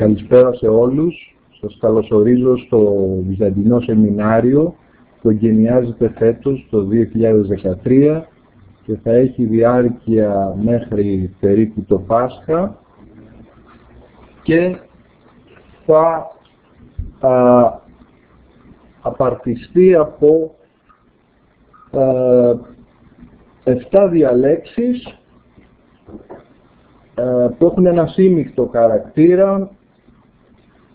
Καλησπέρα σε όλους. Σας καλωσορίζω στο Βυζαντινό Σεμινάριο που εγκαινιάζεται φέτος το 2013 και θα έχει διάρκεια μέχρι περίπου το Πάσχα και θα απαρτιστεί από 7 διαλέξεις που έχουν ένα σύμμικτο χαρακτήρα,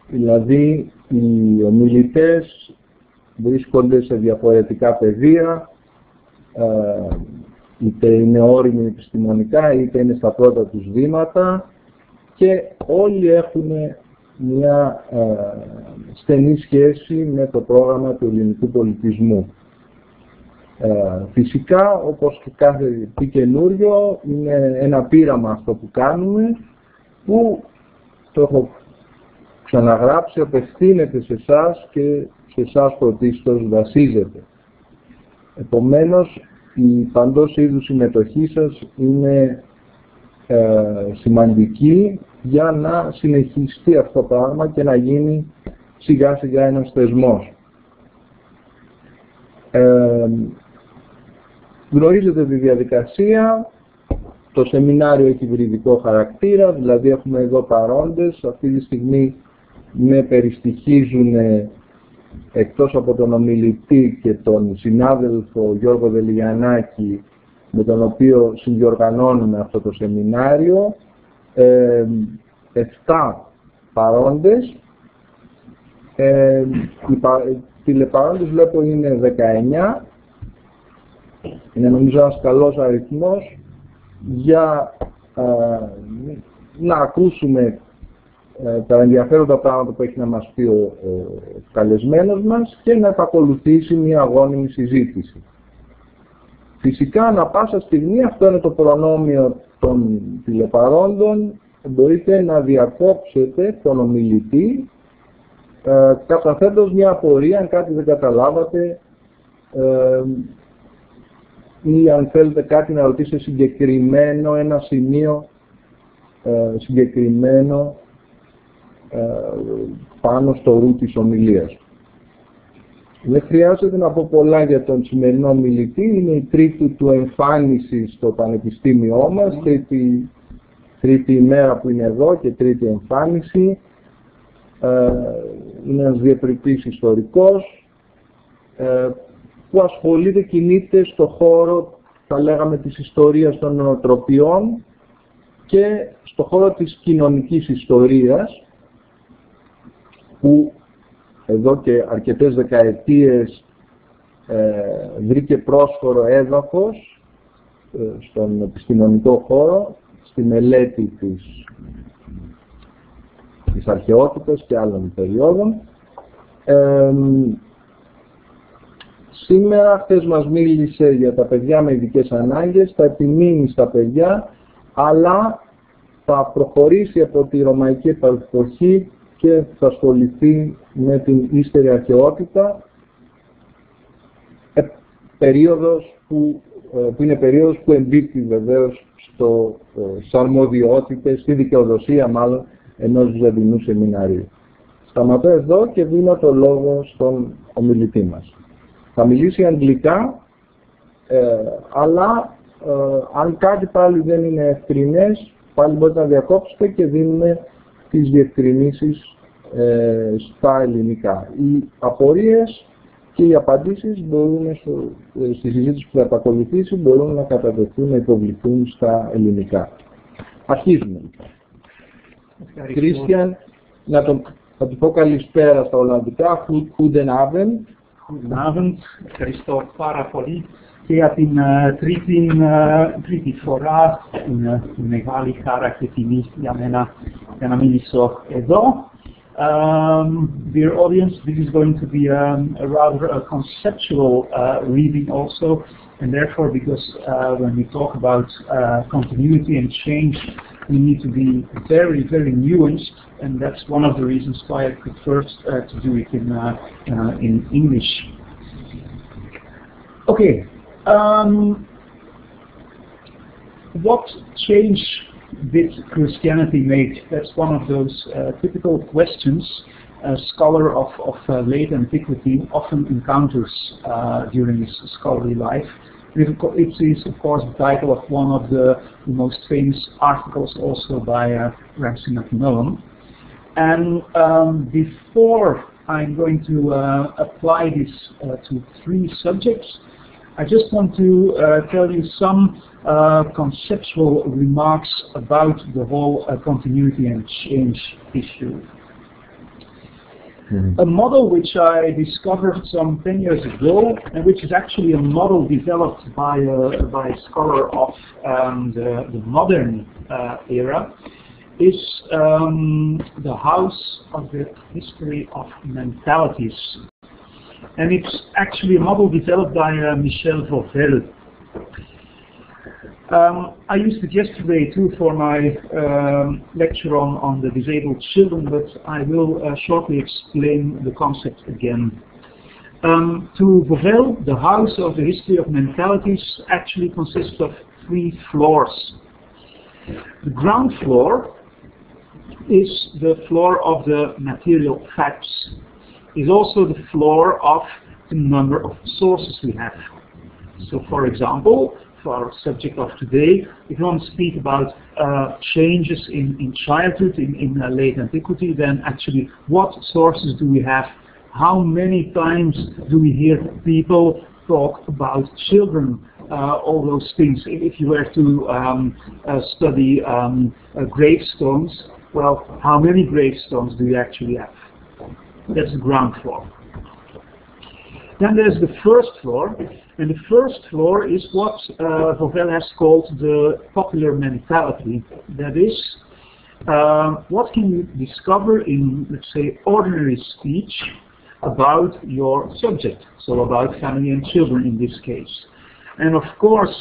δηλαδή οι ομιλητές βρίσκονται σε διαφορετικά πεδία, είτε είναι όριμοι επιστημονικά είτε είναι στα πρώτα τους βήματα και όλοι έχουν μια στενή σχέση με το πρόγραμμα του ελληνικού πολιτισμού. Φυσικά, όπως και κάθε τι καινούριο, είναι ένα πείραμα αυτό που κάνουμε, που το έχω ξαναγράψει, απευθύνεται σε εσάς και σε εσάς πρωτίστως βασίζεται. Επομένως, η παντός είδους συμμετοχή σας είναι σημαντική για να συνεχιστεί αυτό το πράγμα και να γίνει σιγά σιγά ένας θεσμός. Γνωρίζετε τη διαδικασία, το σεμινάριο έχει υβριδικό χαρακτήρα, δηλαδή έχουμε εδώ παρόντες, αυτή τη στιγμή με περιστοιχίζουν εκτός από τον ομιλητή και τον συνάδελφο Γιώργο Δελιγιαννάκη, με τον οποίο συνδιοργανώνουμε αυτό το σεμινάριο, 7 παρόντες, οι τηλεπαρόντες βλέπω είναι 19, είναι νομίζω ένας καλός αριθμός για να ακούσουμε τα ενδιαφέροντα πράγματα που έχει να μας πει ο καλεσμένος μας και να επακολουθήσει μια αγώνιμη συζήτηση. Φυσικά, ανά πάσα στιγμή, αυτό είναι το προνόμιο των τηλεπαρόντων, μπορείτε να διακόψετε τον ομιλητή καταθέτοντας μια απορία, αν κάτι δεν καταλάβατε ή αν θέλετε κάτι να ρωτήσετε συγκεκριμένο, ένα σημείο συγκεκριμένο πάνω στο ρου της ομιλίας. Δεν χρειάζεται να πω πολλά για τον σημερινό ομιλητή, είναι η τρίτη του εμφάνιση στο Πανεπιστήμιό μας, τρίτη ημέρα που είναι εδώ και τρίτη εμφάνιση. Είναι ένας διεπρεπής ιστορικός που ασχολείται, κινείται στο χώρο, θα λέγαμε, της ιστορίας των νοοτροπιών και στο χώρο της κοινωνικής ιστορίας, που εδώ και αρκετές δεκαετίες βρήκε πρόσφορο έδαφος στον επιστημονικό χώρο, στη μελέτη της αρχαιότητας και άλλων περιόδων. Σήμερα, χθες μας μίλησε για τα παιδιά με ειδικές ανάγκες, θα επιμείνει στα παιδιά, αλλά θα προχωρήσει από τη ρωμαϊκή εποχή και θα ασχοληθεί με την ύστερη αρχαιότητα, περίοδος που είναι περίοδος που εμπίπτει βεβαίως στις αρμοδιότητες, στη δικαιοδοσία μάλλον, ενός Βυζαντινού Σεμιναρίου. Σταματώ εδώ και δίνω το λόγο στον ομιλητή μας. Θα μιλήσει αγγλικά, αλλά αν κάτι πάλι δεν είναι ευκρινές, πάλι μπορείτε να διακόψετε και δίνουμε τις διευκρινήσεις στα ελληνικά. Οι απορίες και οι απαντήσεις μπορούν στη συζήτηση που θα επακολουθήσει μπορούν να κατατεθούν, να υποβληθούν στα ελληνικά. Αρχίζουμε. Κρίστιαν, θα του πω καλησπέρα στα Ολλανδικά. Guten Abend. Guten Abend. Ευχαριστώ πάρα πολύ και για την τρίτη φορά. Είναι μεγάλη χαρά και τιμή για μένα για να μιλήσω εδώ. Dear audience, this is going to be a rather conceptual reading also, and therefore because when we talk about continuity and change, we need to be very, very nuanced, and that's one of the reasons why I prefer to do it in English. Okay, what change did Christianity make? That's one of those typical questions a scholar of late antiquity often encounters during his scholarly life. It is, of course, the title of one of the most famous articles also by Macmillan. And before I'm going to apply this to 3 subjects, I just want to tell you some conceptual remarks about the whole continuity and change issue. A model which I discovered some 10 years ago, and which is actually a model developed by a scholar of the modern era, is the house of the history of mentalities. And it's actually a model developed by Michel Vauvel. I used it yesterday too for my lecture on the disabled children, but I will shortly explain the concept again. To Vauvel, the house of the history of mentalities actually consists of 3 floors. The ground floor is the floor of the material facts. Is also the floor of the number of sources we have. So, for example, for our subject of today, if you want to speak about changes in childhood, in late antiquity, then actually what sources do we have? How many times do we hear people talk about children? All those things. If you were to study gravestones, well, how many gravestones do you actually have? That's the ground floor. Then there's the first floor, and the first floor is what Vauvel has called the popular mentality. That is, what can you discover in, let's say, ordinary speech about your subject, so about family and children in this case. And of course,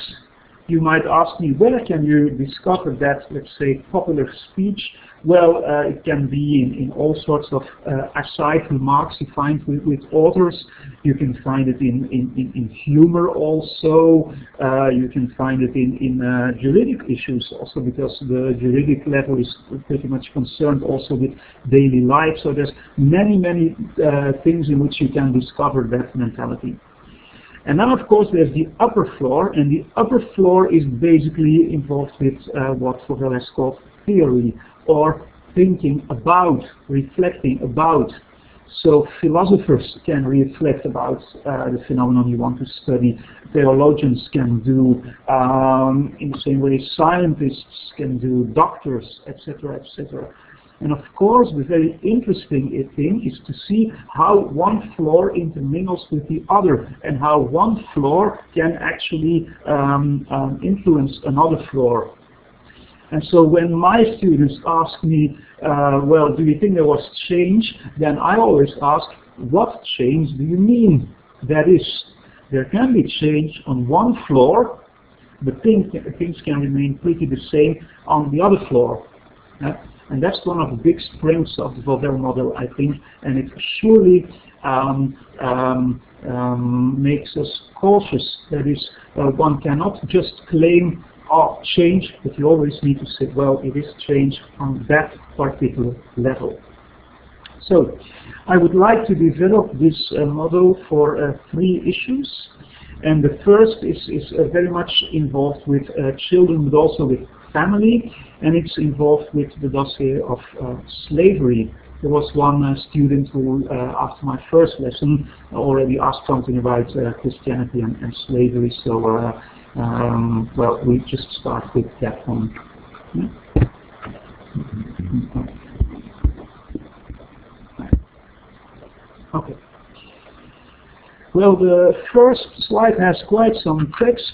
you might ask me, where can you discover that, let's say, popular speech? Well, it can be in all sorts of aside remarks you find with authors. You can find it in humor also. You can find it in juridic issues also, because the juridic level is pretty much concerned also with daily life. So there's many things in which you can discover that mentality. And then, of course, there's the upper floor, and the upper floor is basically involved with what Vauvel has called theory, or thinking about, reflecting about. So philosophers can reflect about the phenomenon you want to study. Theologians can do, in the same way scientists can do, doctors, etc., etc. And of course, the very interesting thing is to see how one floor intermingles with the other, and how one floor can actually influence another floor. And so when my students ask me, well, do you think there was change? Then I always ask, what change do you mean? That is, there can be change on one floor, but things can remain pretty the same on the other floor. And that's one of the big strengths of the Vauvel model, I think, and it surely makes us cautious. That is, one cannot just claim change, but you always need to say, well, it is change on that particular level. So, I would like to develop this model for 3 issues. And the first is very much involved with children, but also with family, and it's involved with the dossier of slavery. There was one student who, after my first lesson, already asked something about Christianity and slavery, so well, we just start with that one. Yeah? Okay. Well, the first slide has quite some text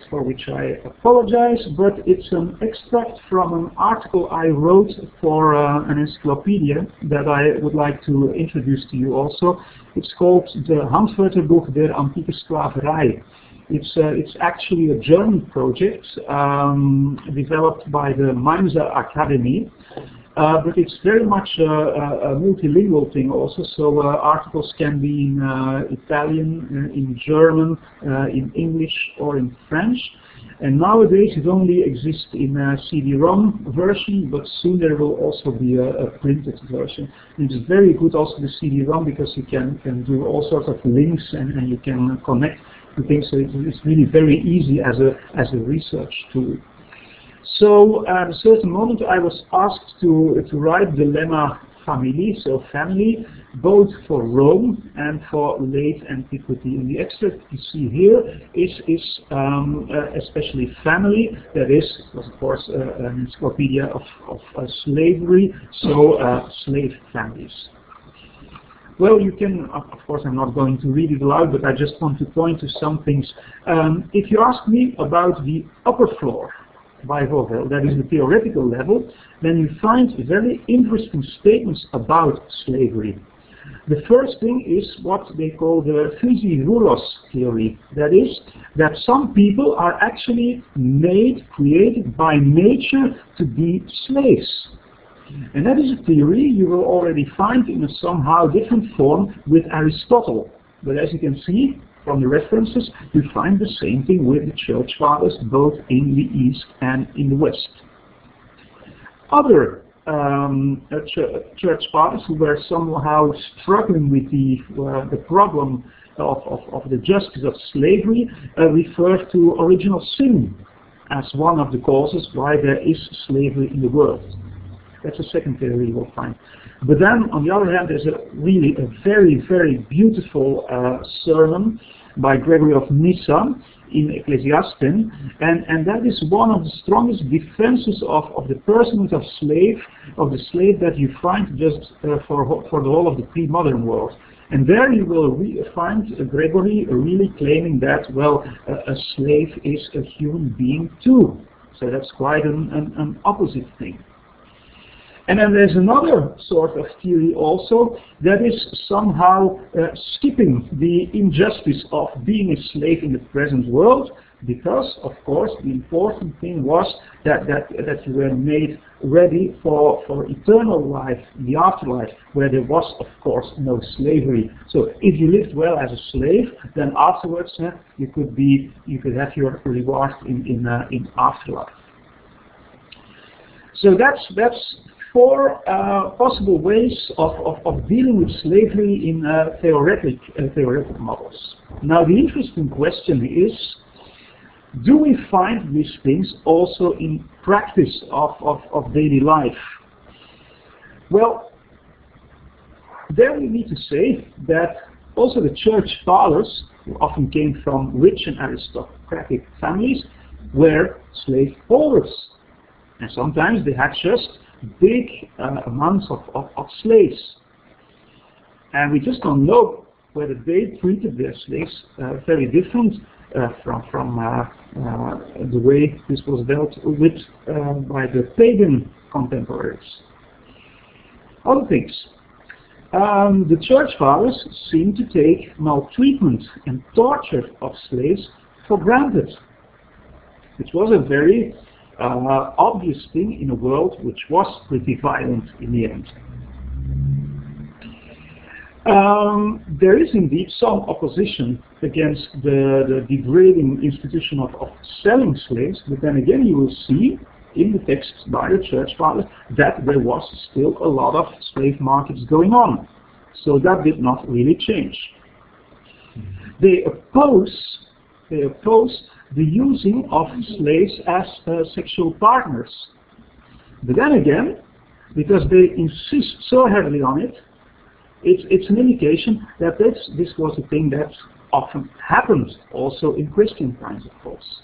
for which I apologize, but it's an extract from an article I wrote for an encyclopedia that I would like to introduce to you also. It's called the Handwörterbuch der Antieke Sklaverij. It's actually a German project developed by the Mainzer Academy. But it's very much a multilingual thing also, so articles can be in Italian, in German, in English or in French. And nowadays it only exists in a CD-ROM version, but soon there will also be a printed version. And it's very good also the CD-ROM because you can do all sorts of links and you can connect to things. So it's really very easy as a research tool. So at a certain moment I was asked to write the lemma family, so family, both for Rome and for late antiquity. And the extract you see here is especially family, that is, of course, an encyclopedia of slavery, so slave families. Well, you can, of course, I'm not going to read it aloud, but I just want to point to some things. If you ask me about the upper floor, by Vogel, that is the theoretical level, then you find very interesting statements about slavery. The first thing is what they call the physiroulos theory. That is, that some people are actually created by nature to be slaves. And that is a theory you will already find in a somehow different form with Aristotle. But as you can see from the references, you find the same thing with the church fathers, both in the East and in the West. Other church fathers who were somehow struggling with the problem of the justice of slavery refer to original sin as one of the causes why there is slavery in the world. That's a second theory you will find. But then, on the other hand, there's really a very, very beautiful sermon by Gregory of Nyssa in Ecclesiastes, and that is one of the strongest defenses of the personhood of the slave that you find just for the whole of the pre-modern world. And there you will find Gregory really claiming that, well, a slave is a human being too. So that's quite an opposite thing. And then there's another sort of theory also that is somehow skipping the injustice of being a slave in the present world, because, of course, the important thing was that you were made ready for eternal life, the afterlife, where there was, of course, no slavery. So if you lived well as a slave, then afterwards you could have your reward in afterlife. So that's four possible ways of dealing with slavery in theoretic models. Now the interesting question is, do we find these things also in practice of daily life? Well, there we need to say that also the church fathers, who often came from rich and aristocratic families, were slave holders. And sometimes they had just big amounts of slaves. And we just don't know whether they treated their slaves very different from the way this was dealt with by the pagan contemporaries. Other things. The church fathers seem to take maltreatment and torture of slaves for granted, which was a very obvious thing in a world which was pretty violent in the end. There is indeed some opposition against the degrading institution of selling slaves, but then again you will see in the texts by the church fathers that there was still a lot of slave markets going on. So that did not really change. They oppose the using of slaves as sexual partners. But then again, because they insist so heavily on it, it's an indication that this was a thing that often happened also in Christian times, of course.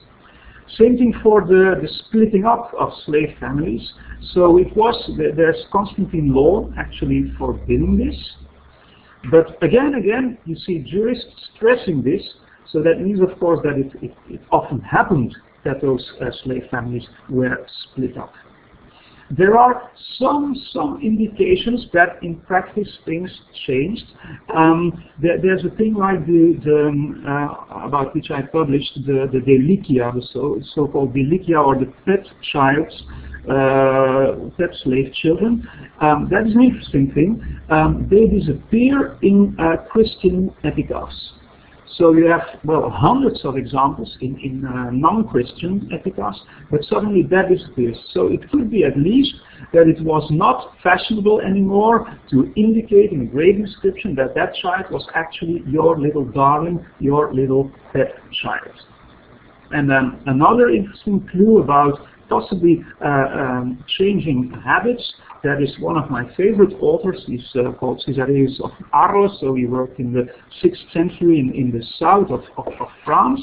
Same thing for the splitting up of slave families. So there's Constantine law actually forbidding this. But again, you see jurists stressing this. So that means, of course, that it often happened that those slave families were split up. There are some indications that in practice things changed. There's a thing like about which I published the delicia, the so-called delicia, or the pet slave children. That is an interesting thing. They disappear in Christian epitaphs. So you have, well, hundreds of examples in non-Christian epigraphs, but suddenly that disappears. So it could be at least that it was not fashionable anymore to indicate in a grave inscription that that child was actually your little darling, your little pet child. And then another interesting clue about possibly changing habits. That is one of my favorite authors. He's called Caesareus of Arles. So he worked in the 6th century in the south of France.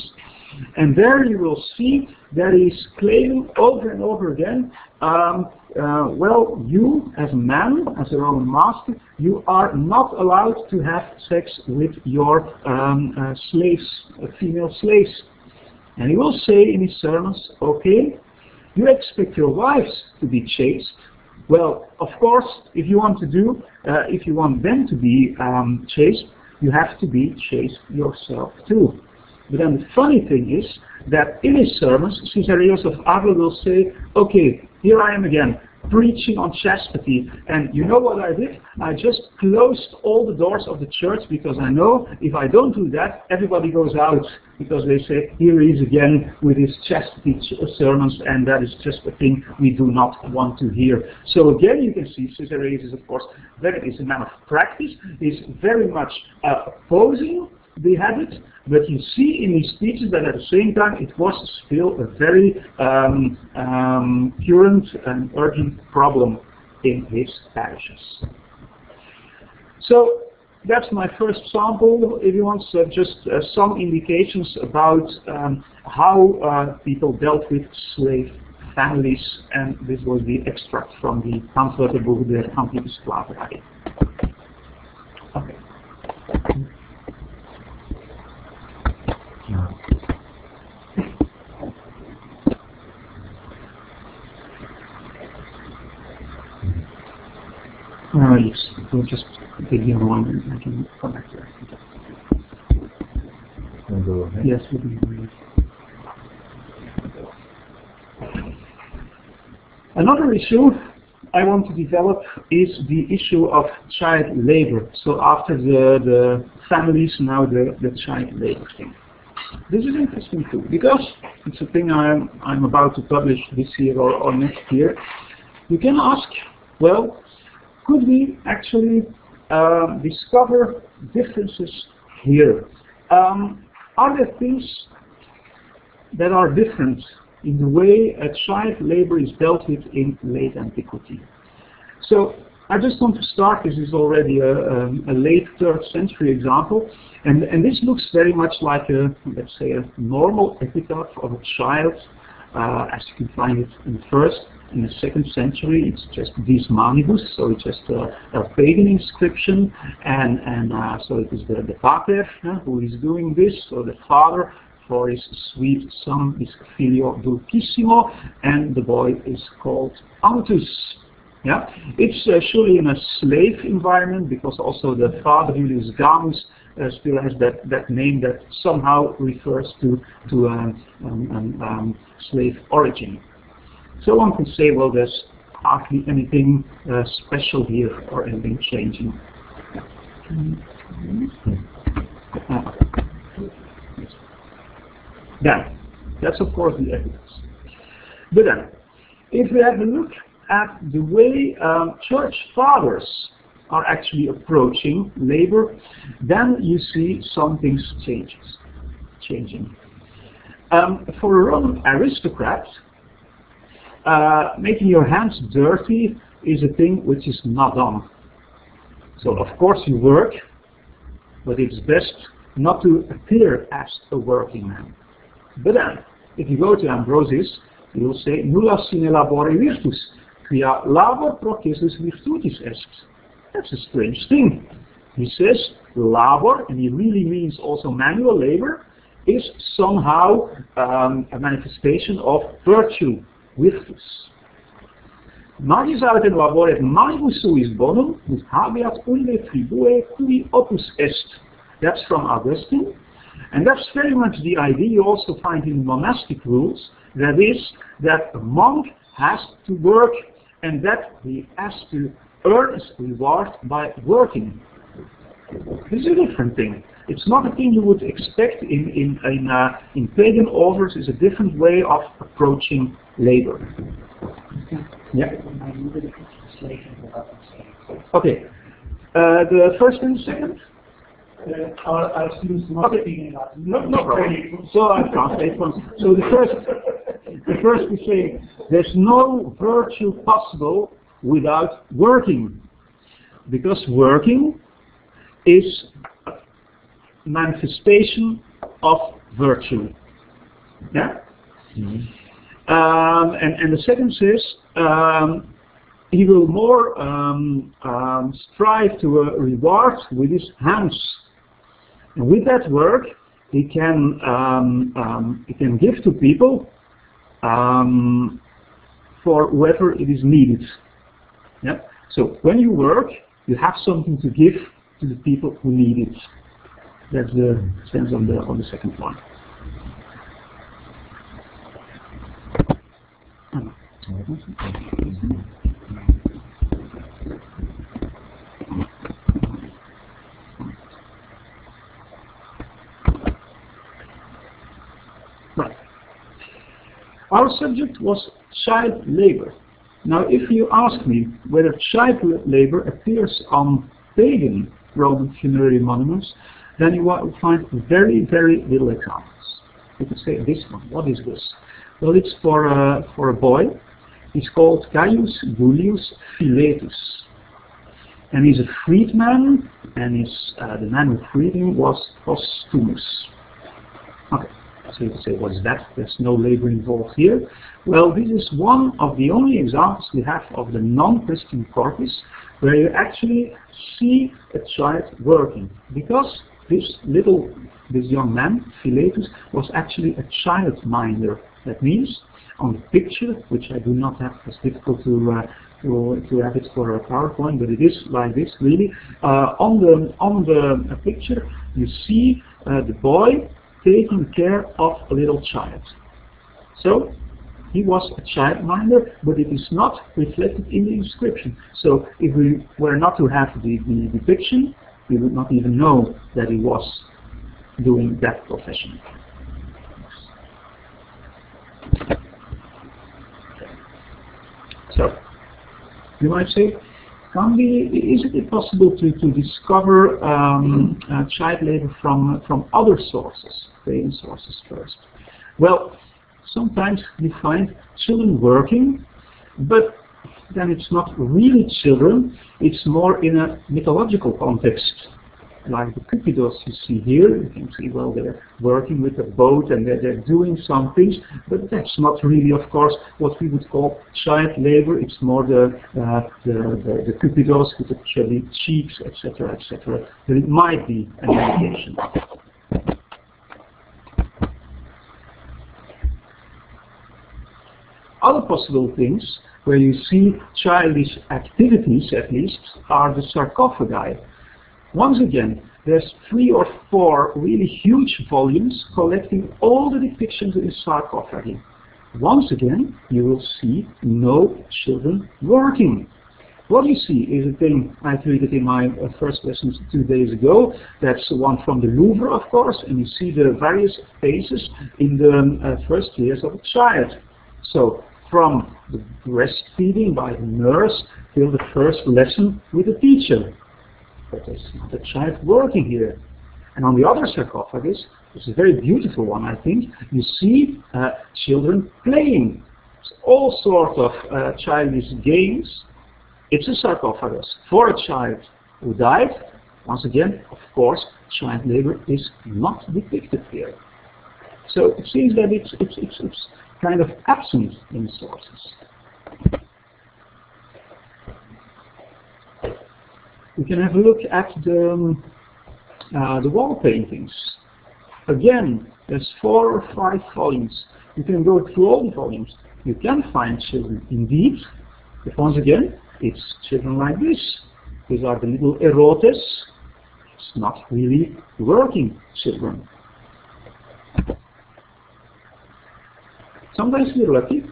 And there you will see that he's claiming over and over again, well, you as a man, as a Roman master, you are not allowed to have sex with your slaves, female slaves. And he will say in his sermons, okay, you expect your wives to be chaste. Well, of course, if you want them to be chaste, you have to be chaste yourself too. But then the funny thing is that in his sermons, Caesareus of Arles will say, okay, here I am again, preaching on chastity. And you know what I did? I just closed all the doors of the church because I know if I don't do that, everybody goes out because they say, here he is again with his chastity sermons, and that is just a thing we do not want to hear. So again, you can see Caesareus is, of course, is a man of practice, is very much opposing the habit, but you see in his speeches that at the same time it was still a very current and urgent problem in his parishes. So that's my first sample, if you want, so just some indications about how people dealt with slave families, and this was the extract from the Handwörterbuch der Antieke Sklaverij. Okay. Yes, we'll just take the other one and I can come back to that. Yes, we'll be great. Another issue I want to develop is the issue of child labor. So after the families, now the child labor thing. This is interesting too, because it's a thing I'm about to publish this year or next year. You can ask, well, could we actually discover differences here? Are there things that are different in the way a child labor is dealt with in late antiquity? So I just want to start. This is already a late 3rd century example, and this looks very much like let's say, a normal epitaph of a child, as you can find it in the 1st. In the 2nd century, it's just vis manibus, so it's just a pagan inscription, and so it is the pater who is doing this, so the father for his sweet son is filio dulcissimo, and the boy is called Antus. Yeah, it's surely in a slave environment, because also the father Julius Gamus still has that name that somehow refers to slave origin. So one can say, well, there's hardly anything special here or anything changing. Then, that's of course the evidence. But then, if we have a look at the way church fathers are actually approaching labor, then you see some things changing. For a Roman aristocrat, making your hands dirty is a thing which is not done. So of course you work, but it's best not to appear as a working man. But then, if you go to Ambrosius, he will say, nulla sine labore virtus, quia labor procesus virtutis est. That's a strange thing. He says labor, and he really means also manual labor, is somehow a manifestation of virtue. Virtus. Magis autem laboret manibus suis bonum, ut habeat unde tribue cui opus est. That's from Augustine, and that's very much the idea you also find in monastic rules. That is, that a monk has to work, and that he has to earn his reward by working. This is a different thing. It's not a thing you would expect in pagan orders. It's a different way of approaching labor. Yeah. Okay. The first and second. Our students not speaking about it. No problem. So I translate one. So the first we say there's no virtue possible without working, because working is a manifestation of virtue. Yeah. Mm-hmm. And the second says he will more strive to a reward with his hands. And with that work, he can give to people for whoever it is needed. Yeah. So when you work, you have something to give to the people who need it. That's the sense on the second one. Right. Our subject was child labor. Now, if you ask me whether child labor appears on pagan Roman funerary monuments, then you will find very, very little examples. You could say, this one, what is this? Well, it's for a boy. He's called Gaius Julius Philetus. And he's a freedman, and the man who freed him was Postumus. Okay, so you could say, what is that? There's no labor involved here. Well, this is one of the only examples we have of the non-Christian corpus where you actually see a child working. Because this young man, Philetus, was actually a child minder. That means, on the picture, which I do not have, it's difficult to have it for a PowerPoint, but it is like this really. On the picture, you see the boy taking care of a little child. So he was a child minder, but it is not reflected in the inscription. So if we were not to have the depiction, we would not even know that he was doing that profession. So, you might say, is it possible to discover child labor from other sources, pagan sources first? Well, sometimes you find children working, but then it's not really children, it's more in a mythological context. Like the Cupidos you see here, you can see, well, they're working with a boat and they're doing some things, but that's not really, of course, what we would call child labor. It's more the Cupidos with the chubby cheeks, etc., etc. But it might be an indication. Other possible things where you see childish activities, at least, are the sarcophagi. Once again, there's 3 or 4 really huge volumes collecting all the depictions in sarcophagi. Once again, you will see no children working. What you see is a thing I treated in my first lessons 2 days ago. That's the one from the Louvre, of course, and you see the various phases in the first years of a child. So, from the breastfeeding by the nurse till the first lesson with the teacher. But there's not a child working here. And on the other sarcophagus, it's a very beautiful one, I think, you see children playing. It's all sorts of childish games. It's a sarcophagus for a child who died. Once again, of course, child labor is not depicted here. So it seems that it's kind of absent in sources. We can have a look at the wall paintings. Again, there's 4 or 5 volumes. You can go through all the volumes. You can find children indeed, but once again, it's children like this. These are the little erotes. It's not really working children. Sometimes we're lucky.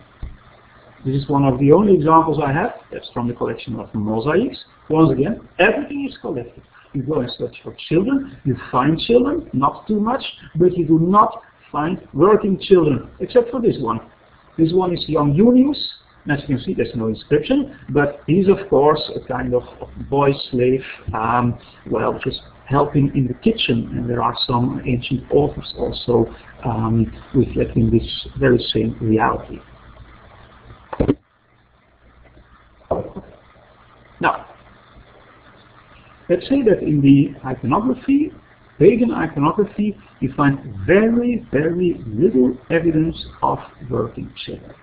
This is one of the only examples I have. That's from the collection of mosaics. Once again, everything is collected. You go and search for children, you find children, not too much, but you do not find working children, except for this one. This one is young Junius. As you can see, there's no inscription, but he's of course a kind of boy slave, well, just helping in the kitchen, and there are some ancient authors also reflecting this very same reality. Now, let's say that in the iconography, pagan iconography, you find very, very little evidence of working children.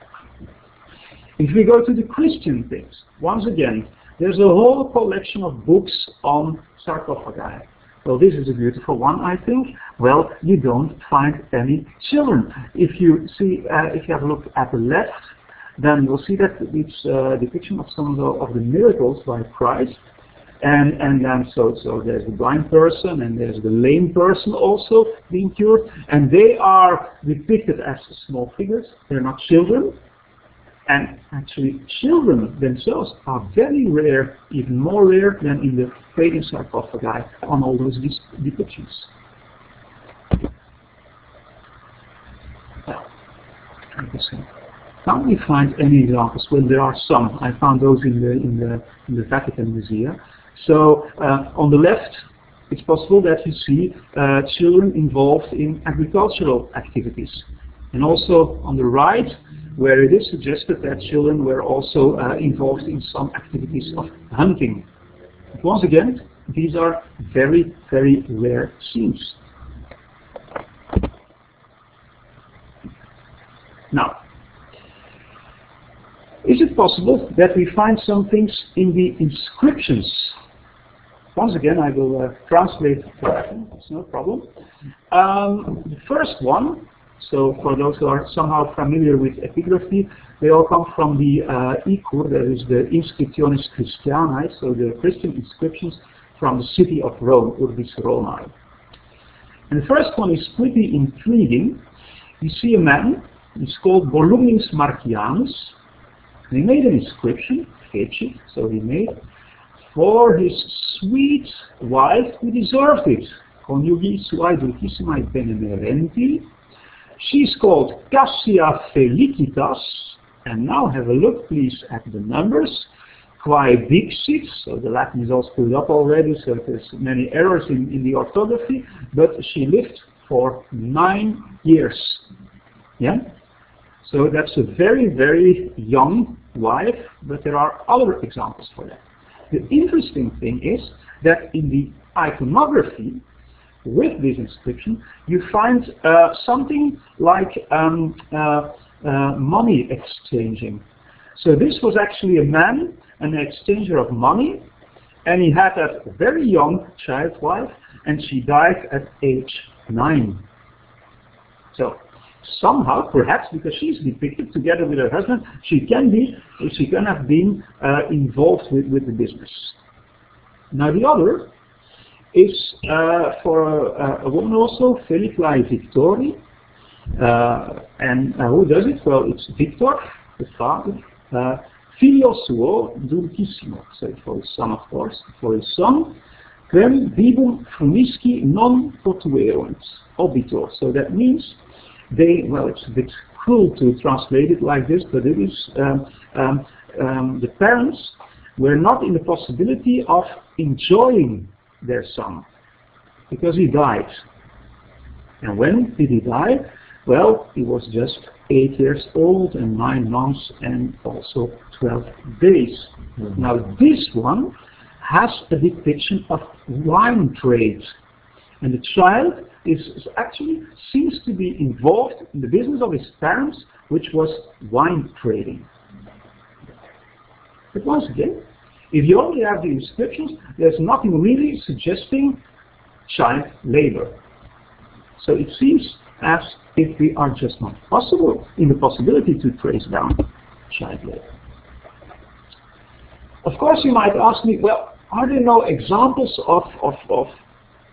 If we go to the Christian things, once again, there's a whole collection of books on sarcophagi. Well, this is a beautiful one, I think. Well, you don't find any children. If you see, if you have a look at the left, then you'll see that it's a depiction of some of the miracles by Christ. And then so there's the blind person and there's the lame person also being cured, and they are depicted as small figures. They're not children. And actually, children themselves are very rare, even more rare than in the pagan sarcophagi on all those depictions. Well, can't we find any examples? Well, there are some. I found those in the Vatican Museum. So on the left, it's possible that you see children involved in agricultural activities, and also on the right, where it is suggested that children were also involved in some activities of hunting. But once again, these are very, very rare scenes. Now, is it possible that we find some things in the inscriptions? Once again, I will translate to Latin, that's no problem. The first one, so for those who are somehow familiar with epigraphy, they all come from the ICUR, that is the Inscriptiones Christianae, so the Christian inscriptions from the city of Rome, Urbis Romae. And the first one is pretty intriguing. You see a man, he's called Voluminus Marcianus, and he made an inscription, feci, so he made, for his sweet wife who deserved it, Conjugi suae dulcissimae benemerenti. She's called Cassia Felicitas, and now have a look please at the numbers. Quae dixit, so the Latin is all screwed up already, so there's many errors in the orthography, but she lived for 9 years. Yeah? So that's a very, very young wife, but there are other examples for that. The interesting thing is that in the iconography, with this inscription, you find something like money exchanging. So this was actually a man, an exchanger of money, and he had a very young child wife, and she died at age 9. So somehow, perhaps because she's depicted together with her husband, she can have been involved with the business. Now the other is for a woman also, Feliclae Victori, and who does it? Well, it's Victor, the father, filio suo dulcissimo, so for his son, of course, for his son, quem vivum frumisci non potuerunt, obitur. So that means they, well, it's a bit cruel to translate it like this, but it is the parents were not in the possibility of enjoying their son, because he died. And when did he die? Well, he was just 8 years old and 9 months and also 12 days. Now this one has a depiction of wine trade, and the child is actually seems to be involved in the business of his parents, which was wine trading. But once again, if you only have the inscriptions, there's nothing really suggesting child labor. So it seems as if we are just not in the possibility to trace down child labor. Of course, you might ask me, well, are there no examples of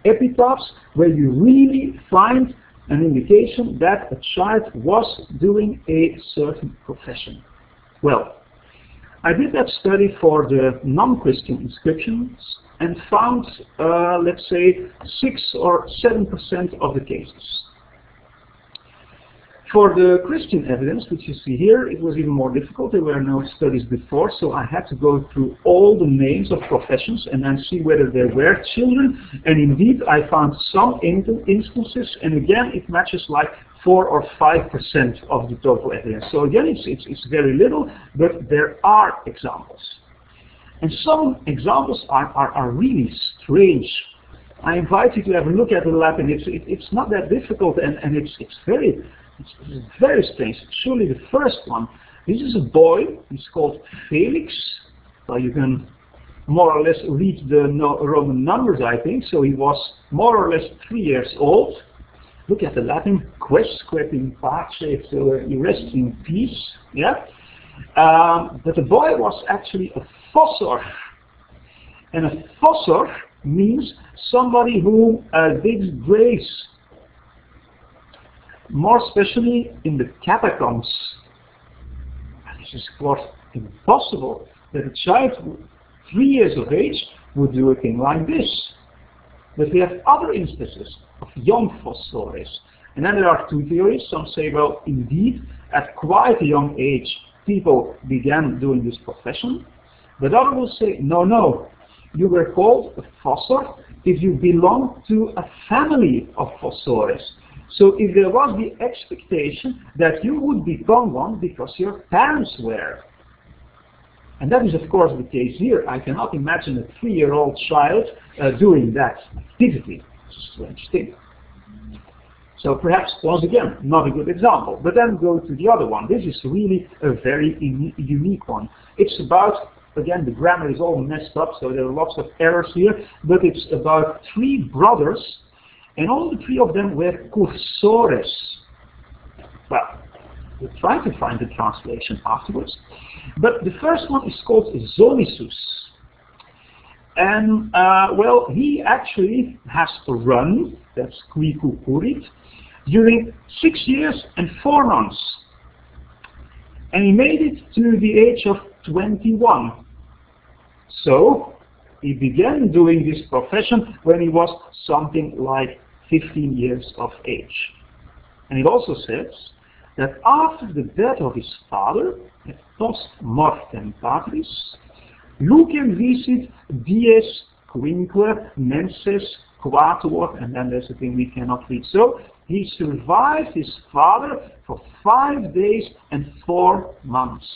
epitaphs where you really find an indication that a child was doing a certain profession? Well, I did that study for the non-Christian inscriptions and found, let's say, 6 or 7% of the cases. For the Christian evidence, which you see here, it was even more difficult. There were no studies before, so I had to go through all the names of professions and then see whether there were children. And indeed, I found some instances, and again, it matches like 4 or 5% of the total evidence. So again, it's very little, but there are examples. And some examples are really strange. I invite you to have a look at the Latin. It's not that difficult, and it's very strange. Surely the first one. This is a boy. He's called Felix. Well, you can more or less read the Roman numbers, I think. So he was more or less 3 years old. Look at the Latin. Quesque in pace, so he rests in peace. Yeah. But the boy was actually a fossor. And a fossor means somebody who digs graves. More especially in the catacombs. This is of course impossible that a child 3 years of age would do a thing like this. But we have other instances of young fossores. And then there are two theories. Some say, well, indeed, at quite a young age, people began doing this profession. But others will say, no, you were called a fossor if you belong to a family of fossores. So if there was the expectation that you would become one because your parents were. And that is of course the case here. I cannot imagine a 3-year-old child doing that activity. It's a strange thing. So perhaps, once again, not a good example. But then go to the other one. This is really a very unique one. It's about, again, the grammar is all messed up, so there are lots of errors here. But it's about 3 brothers. And all the 3 of them were cursores. Well, we'll try to find the translation afterwards. But the first one is called Zonisus. And, well, he actually has run, that's Quicucurit, during 6 years and 4 months. And he made it to the age of 21. So, he began doing this profession when he was something like 15 years of age. And it also says that after the death of his father, post mortem patris, lucem visit dies quinque menses quatuor, and then there's a thing we cannot read. So, he survived his father for 5 days and 4 months.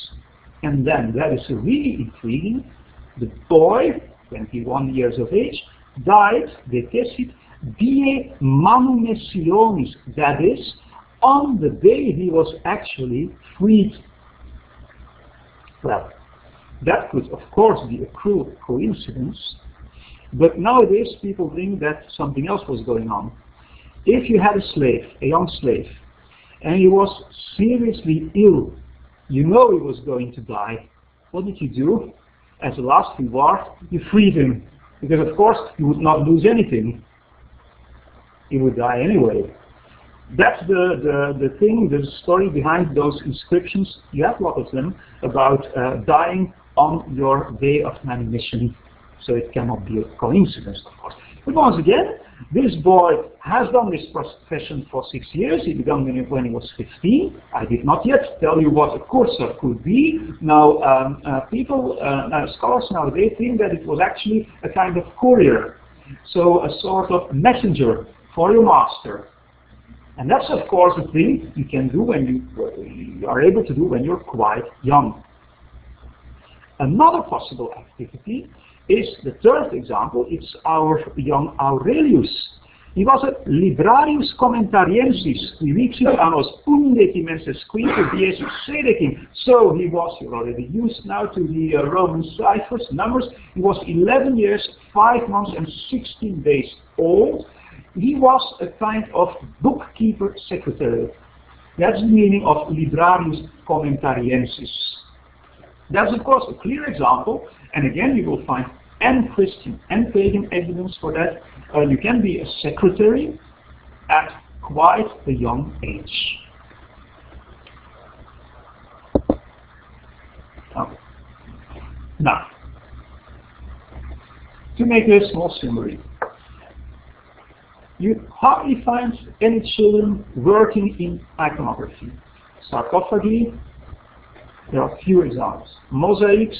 And then, that is really intriguing, the boy, 21 years of age, died, decessit, die manumissionis, that is, on the day he was actually freed. Well, that could of course be a cruel coincidence, but nowadays people think that something else was going on. If you had a slave, a young slave, and he was seriously ill, you know he was going to die, what did you do? As a last reward, you freed him, because of course you would not lose anything. He would die anyway. That's the thing, the story behind those inscriptions. You have a lot of them about dying on your day of manumission. So it cannot be a coincidence, of course. But once again, this boy has done this profession for 6 years. He began when he was 15. I did not yet tell you what a cursor could be. Now, scholars nowadays think that it was actually a kind of courier. So a sort of messenger for your master. And that's of course a thing you can do when you are able to do when you're quite young. Another possible activity is the third example. It's our young Aurelius. He was a librarius commentariensis, qui vixit annos 11 menses quinque dies sedecim. So he was, you're already used now to the Roman ciphers, numbers. He was 11 years, 5 months and 16 days old. He was a kind of bookkeeper secretary. That's the meaning of librarius commentariensis. That's of course a clear example, and again you will find and Christian and pagan evidence for that. You can be a secretary at quite a young age. Now, to make a small summary, you hardly find any children working in iconography. Sarcophagi, there are few examples. Mosaics,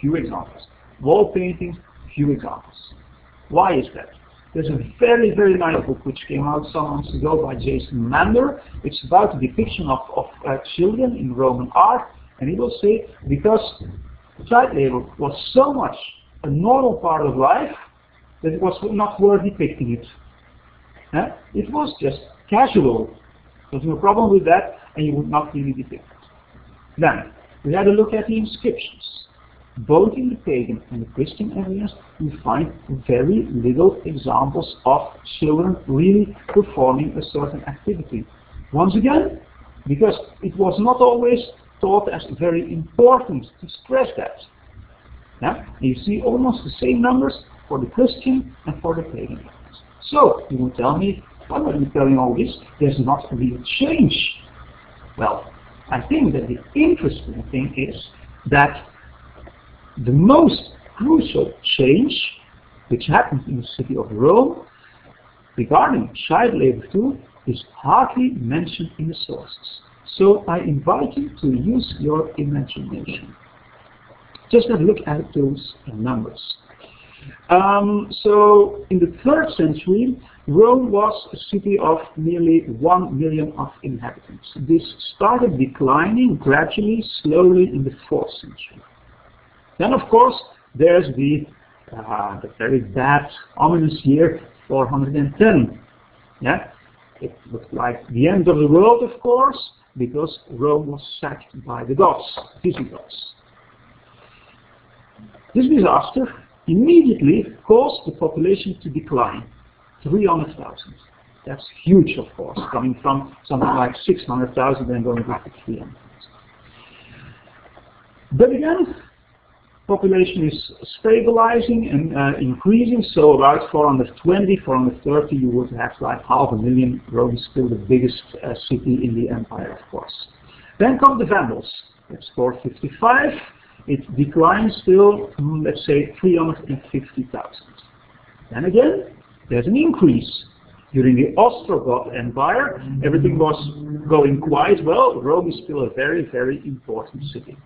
few examples. Wall paintings, few examples. Why is that? There's a very, very nice book which came out some months ago by Jason Mander. It's about the depiction of children in Roman art, and he will say because child labor was so much a normal part of life that it was not worth depicting it. It was just casual. There's no problem with that, and you would not really depict it. Then, we had a look at the inscriptions. Both in the pagan and the Christian areas, we find very little examples of children really performing a certain activity. Once again, because it was not always thought as very important to stress that. You see almost the same numbers for the Christian and for the pagan areas. So, you will tell me, why are you telling all this? There's not a real change. Well, I think that the interesting thing is that the most crucial change which happened in the city of Rome regarding child labor too is hardly mentioned in the sources. So I invite you to use your imagination. Just have a look at those numbers. So in the 3rd century, Rome was a city of nearly 1 million of inhabitants. This started declining gradually, slowly in the 4th century. Then, of course, there's the very bad, ominous year 410. It looked like the end of the world, of course, because Rome was sacked by the Goths, Visigoths. This disaster immediately caused the population to decline, 300,000. That's huge, of course, coming from something like 600,000 and going back to 300,000. But again, population is stabilizing and increasing, so about 420, 430 you would have like 500,000. Rome is still the biggest city in the empire, of course. Then come the Vandals. That's 455. It declines still, let's say, 350,000. Then again, there's an increase. During the Ostrogoth Empire, everything was going quite well. Rome is still a very, very important city.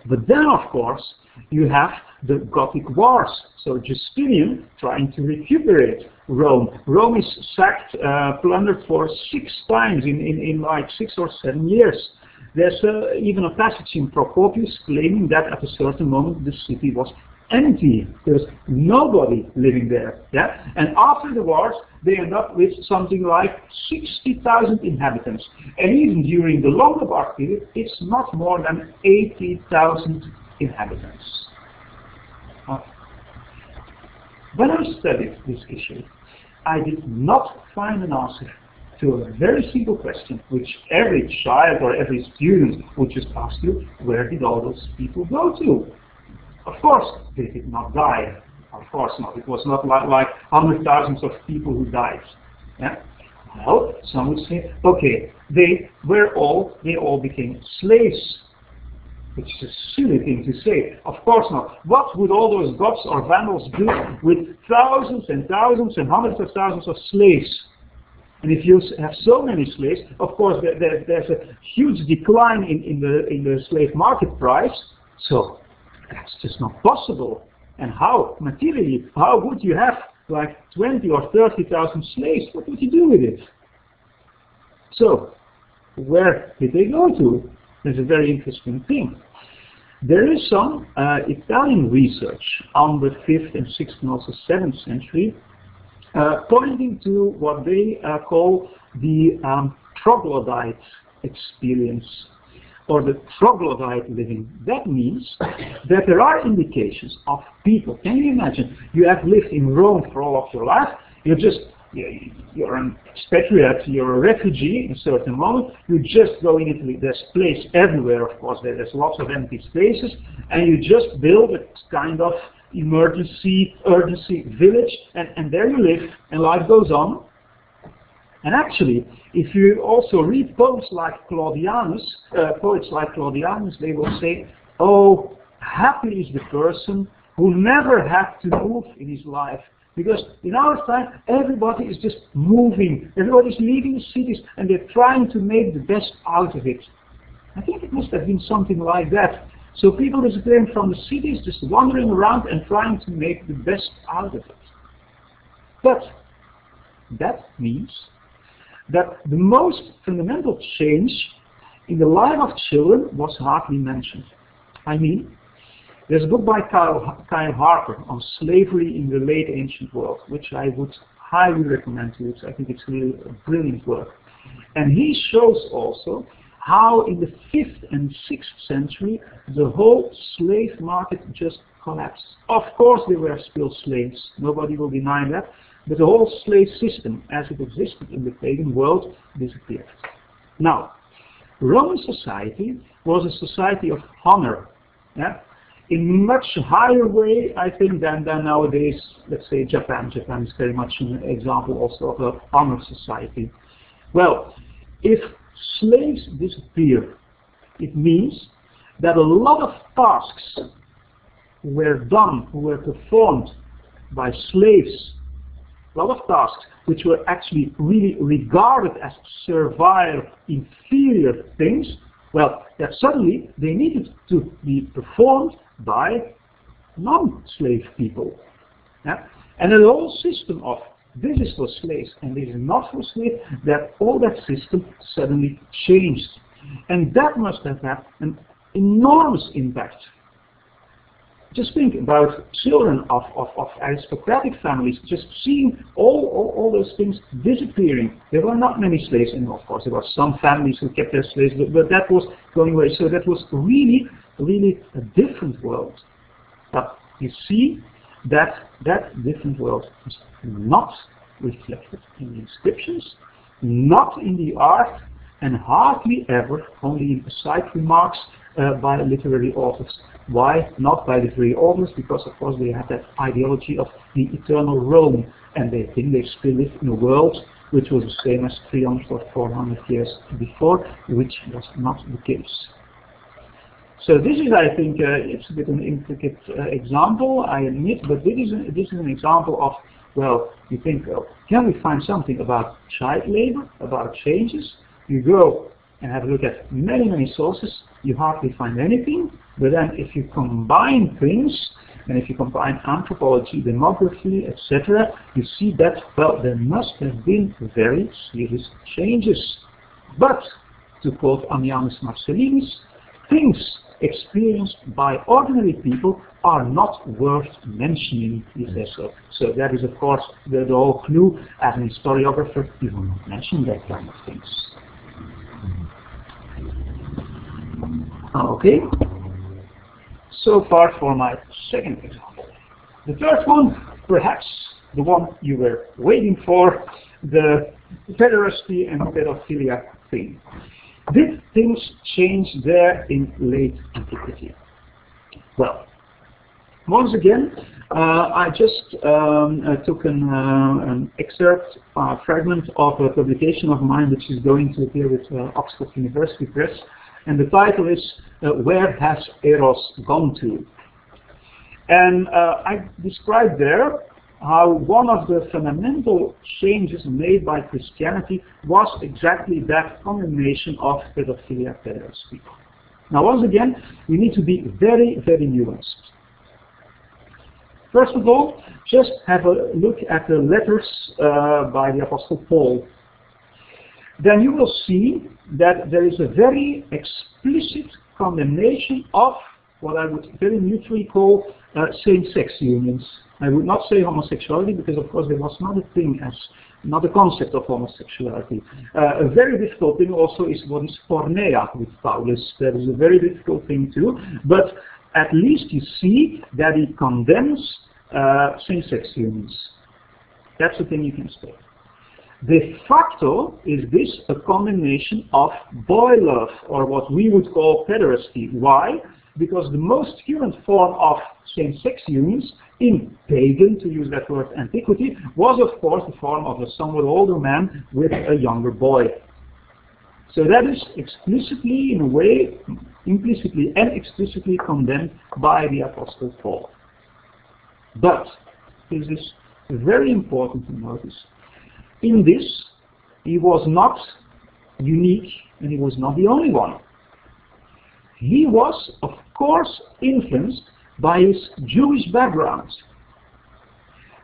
But then, of course, you have the Gothic Wars. So Justinian trying to recuperate Rome. Rome is sacked, plundered for 6 times in like 6 or 7 years. There's even a passage in Procopius claiming that at a certain moment the city was empty. There's nobody living there. And after the wars, they end up with something like 60,000 inhabitants. And even during the Longobard period, it's not more than 80,000 inhabitants. When I studied this issue, I did not find an answer to a very simple question, which every child or every student would just ask you: where did all those people go to? Of course, they did not die. Of course not. It was not like hundreds of thousands of people who died. Well, some would say, okay, they all became slaves. Which is a silly thing to say. Of course not. What would all those Goths or Vandals do with thousands and thousands and hundreds of thousands of slaves? And if you have so many slaves, of course there's a huge decline in the slave market price. So that's just not possible. And how, materially, how would you have like 20 or 30,000 slaves? What would you do with it? So, where did they go to? There's a very interesting thing. There is some Italian research on the 5th and 6th and also 7th century pointing to what they call the troglodyte experience, or the troglodyte living. That means that there are indications of people. Can you imagine? You have lived in Rome for all of your life. You're an expatriate, you're a refugee in a certain moment. You're just going into there's place everywhere, of course. There's lots of empty spaces, and you just build a kind of urgency village, and there you live, and life goes on. And actually, if you also read poets like Claudianus, they will say, oh, happy is the person who never had to move in his life. Because in our time, everybody is just moving. Everybody is leaving the cities and they're trying to make the best out of it. I think it must have been something like that. So people disappearing from the cities, just wandering around and trying to make the best out of it. But that means that the most fundamental change in the life of children was hardly mentioned. I mean, there's a book by Kyle Harper on slavery in the late ancient world, which I would highly recommend to you. I think it's really a brilliant work. And he shows also how in the 5th and 6th century the whole slave market just collapsed. Of course there were still slaves, nobody will deny that, but the whole slave system as it existed in the pagan world disappeared. Now, Roman society was a society of honor, yeah? In much higher way, I think, than nowadays, let's say Japan. Japan is very much an example also of an honor society. Well, if slaves disappear, it means that a lot of tasks were done, were performed by slaves, a lot of tasks which were actually really regarded as servile, inferior things, well, that suddenly they needed to be performed by non-slave people. Yeah? And the whole system of this is for slaves and this is not for slaves, that all that system suddenly changed. And that must have had an enormous impact. Just think about children of aristocratic families, just seeing all those things disappearing. There were not many slaves, and of course there were some families who kept their slaves, but that was going away. So that was really a different world. But you see that different world is not reflected in the inscriptions, not in the art, and hardly ever, only in side remarks by literary authors. Why not by literary authors? Because of course they have that ideology of the eternal Rome, and they think they still live in a world which was the same as 300 or 400 years before, which was not the case. So this is, I think, it's a bit an intricate example, I admit, but this is an example of, well, you think, can we find something about child labor, about changes? You go and have a look at many sources, you hardly find anything, but then if you combine things, and if you combine anthropology, demography, etc., you see that, well, there must have been very serious changes. But, to quote Ammianus Marcellinus, things experienced by ordinary people are not worth mentioning, he says so. So that is, of course, the whole clue. As an historiographer, you will not mention that kind of things. Okay, so far for my second example. The third one, perhaps the one you were waiting for, the pederasty and pedophilia thing. Did things change there in late antiquity? Well, once again, I just took an excerpt, a fragment of a publication of mine which is going to appear with Oxford University Press, and the title is Where Has Eros Gone To? And I described there how one of the fundamental changes made by Christianity was exactly that condemnation of pedophilia, pederasty. Now once again, we need to be very nuanced. First of all, just have a look at the letters by the Apostle Paul. Then you will see that there is a very explicit condemnation of what I would very neutrally call same-sex unions. I would not say homosexuality because of course there was not a thing as, not a concept of homosexuality. A very difficult thing also is what is porneia with Paulus. That is a very difficult thing too, but at least you see that he condemns same-sex unions. That's the thing you can say. De facto is this a condemnation of boy love, or what we would call pederasty. Why? Because the most current form of same-sex unions in pagan, to use that word, antiquity, was of course the form of a somewhat older man with a younger boy. So that is explicitly, in a way, implicitly and explicitly condemned by the Apostle Paul. But this is very important to notice. In this, he was not unique and he was not the only one. He was, of course, influenced by his Jewish background.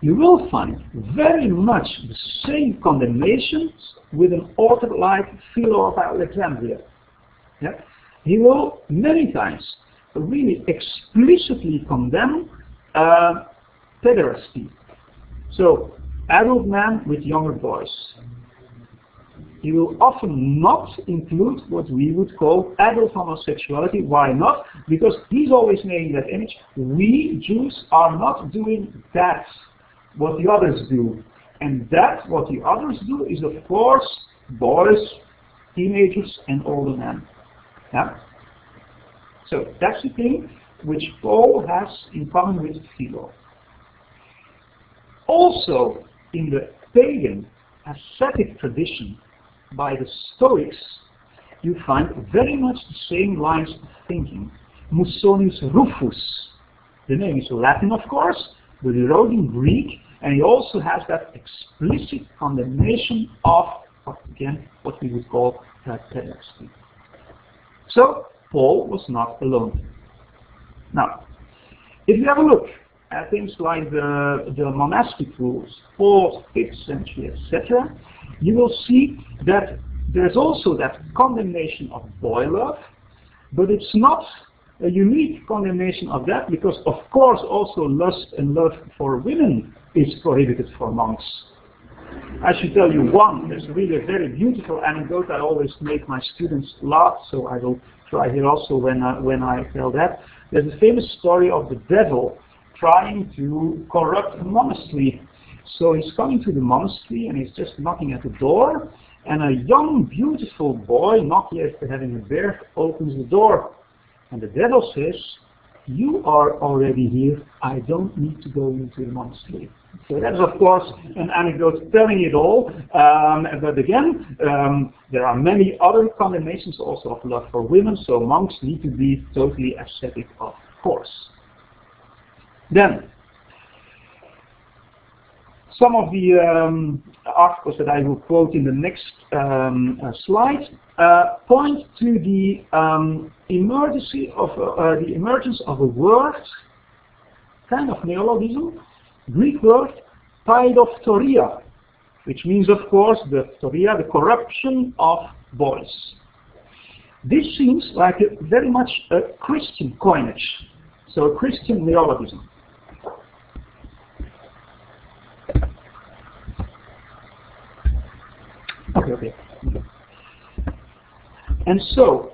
You will find very much the same condemnations with an author like Philo of Alexandria. Yeah? He will many times really explicitly condemn pederasty. So, adult men with younger boys. He will often not include what we would call adult homosexuality. Why not? Because he's always making that image. We Jews are not doing that, what the others do. And that, what the others do, is of course boys, teenagers, and older men. Yeah? So that's the thing which Paul has in common with Philo. Also, in the pagan ascetic tradition by the Stoics, you find very much the same lines of thinking. Musonius Rufus, the name is Latin of course, but he wrote in Greek, and he also has that explicit condemnation of, again, what we would call pederasty. So, Paul was not alone. Now, if you have a look at things like the monastic rules, 4th, 5th century, etc., you will see that there's also that condemnation of boy love, but it's not a unique condemnation of that, because of course also lust and love for women is prohibited for monks. I should tell you one, there's really a very beautiful anecdote. I always make my students laugh, so I will try here also when I tell that. There's a famous story of the devil trying to corrupt a monastery. So he's coming to the monastery and he's just knocking at the door, and a young, beautiful boy, not yet having a beard, opens the door. And the devil says, "You are already here, I don't need to go into the monastery." So that's of course an anecdote telling it all, but again, there are many other condemnations also of love for women, so monks need to be totally ascetic, of course. Then, some of the articles that I will quote in the next slide point to the emergence of a word, kind of neologism, Greek word, paidoptoria, which means, of course, the corruption of boys. This seems like very much a Christian coinage, so a Christian neologism. Okay. And so,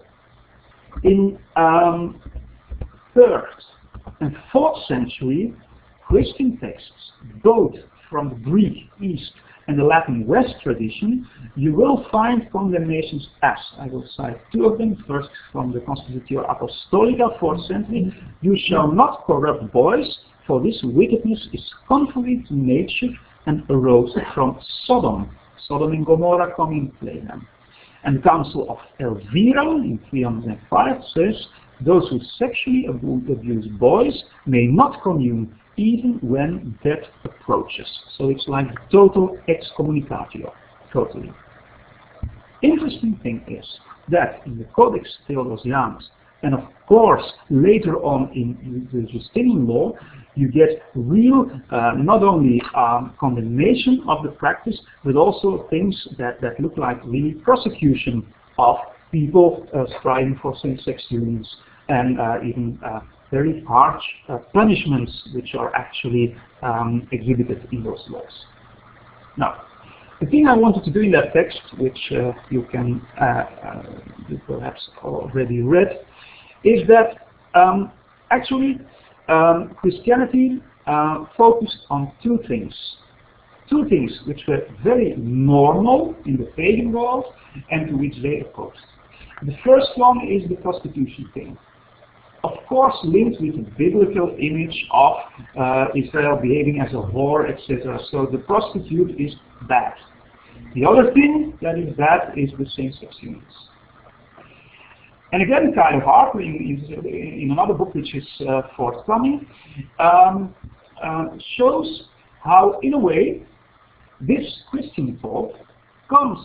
in 3rd and 4th century, Christian texts, both from the Greek East and the Latin West tradition, you will find condemnations as, I will cite two of them. First, from the Constitutio Apostolica, 4th century, "You shall not corrupt boys, for this wickedness is contrary to nature and arose from Sodom." Sodom and Gomorrah come in play then. And the Council of Elvira in 305 says, "Those who sexually abuse boys may not commune even when death approaches." So it's like total excommunicatio, totally. Interesting thing is that in the Codex Theodosianus, and of course later on in the Justinian law, you get real, not only condemnation of the practice, but also things that look like really prosecution of people striving for same-sex unions, and even very harsh punishments which are actually exhibited in those laws. Now, the thing I wanted to do in that text, which you can you perhaps already read, is that actually Christianity focused on two things which were very normal in the pagan world and to which they opposed. The first one is the prostitution thing. Of course linked with the biblical image of Israel behaving as a whore, etc. So the prostitute is bad. The other thing that is bad is the same-sex unions. And again, kind of arguing is in another book which is forthcoming, shows how, in a way, this Christian thought comes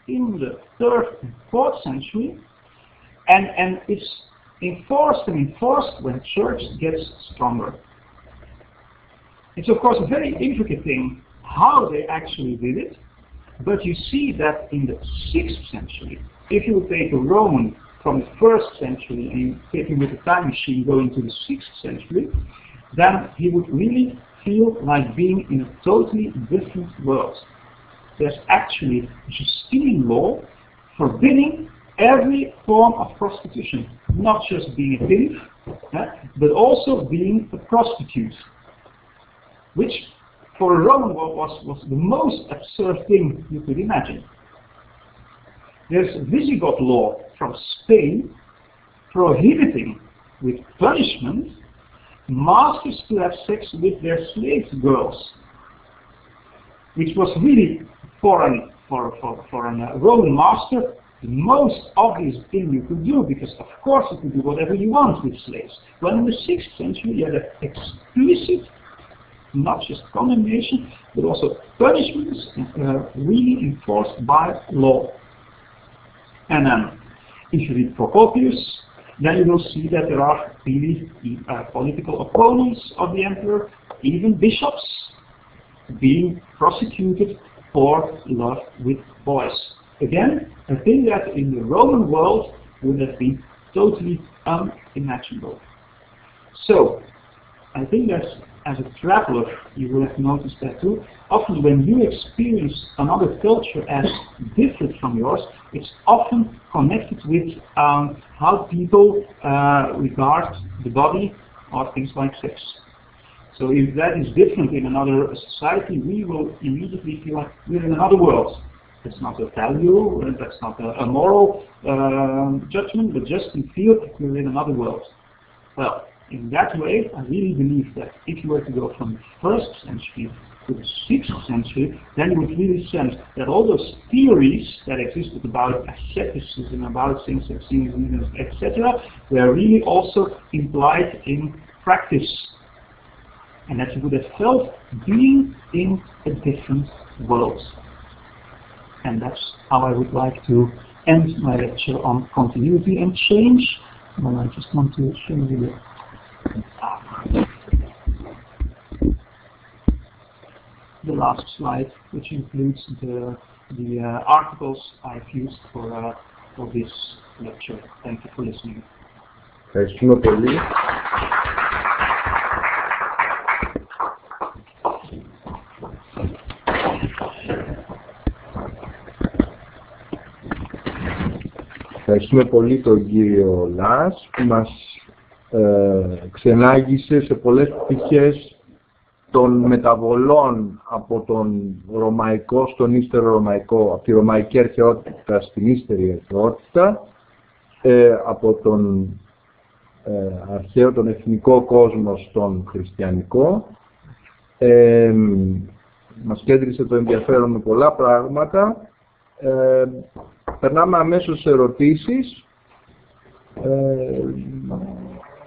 in the 3rd and 4th century and is enforced when church gets stronger. It's of course a very intricate thing how they actually did it, but you see that in the 6th century, if you take a Roman from the 1st century and you take him with a time machine going to the 6th century, then he would really feel like being in a totally different world. There's actually a Justinian law forbidding every form of prostitution, not just being a thief, but also being a prostitute, which for a Roman was the most absurd thing you could imagine. There's a Visigoth law from Spain prohibiting with punishment masters to have sex with their slave girls, which was really for a Roman master the most obvious thing you could do, because of course you could do whatever you want with slaves. But in the 6th century you had an explicit, not just condemnation, but also punishments really enforced by law. And if you read Procopius, then you will see that there are really political opponents of the emperor, even bishops, being prosecuted for love with boys. Again, a thing that in the Roman world would have been totally unimaginable. So, I think that as a traveler, you will have noticed that too. Often when you experience another culture as different from yours, it's often connected with how people regard the body or things like sex. So if that is different in another society, we will immediately feel like we're in another world. That's not a value, that's not a moral judgment, but just we feel we're in another world. Well, in that way, I really believe that if you were to go from the 1st century to the 6th century, then you would really sense that all those theories that existed about asceticism, about same-sex unions, etc., were really also implied in practice, and that you would have felt being in a different world. And that's how I would like to end my lecture on continuity and change. Well, I just want to show you the last slide, which includes the articles I've used for this lecture. Thank you for listening. Ευχαριστούμε πολύ. Ευχαριστούμε πολύ τον κύριο Λάς που μας ξενάγησε σε πολλές πτυχές των μεταβολών από τον ρωμαϊκό στον ύστερο ρωμαϊκό, από τη ρωμαϊκή αρχαιότητα στην ύστερη αρχαιότητα, από τον αρχαίο, τον εθνικό κόσμο στον χριστιανικό. Μας κέντρισε το ενδιαφέρον με πολλά πράγματα. Περνάμε αμέσως σε ερωτήσεις,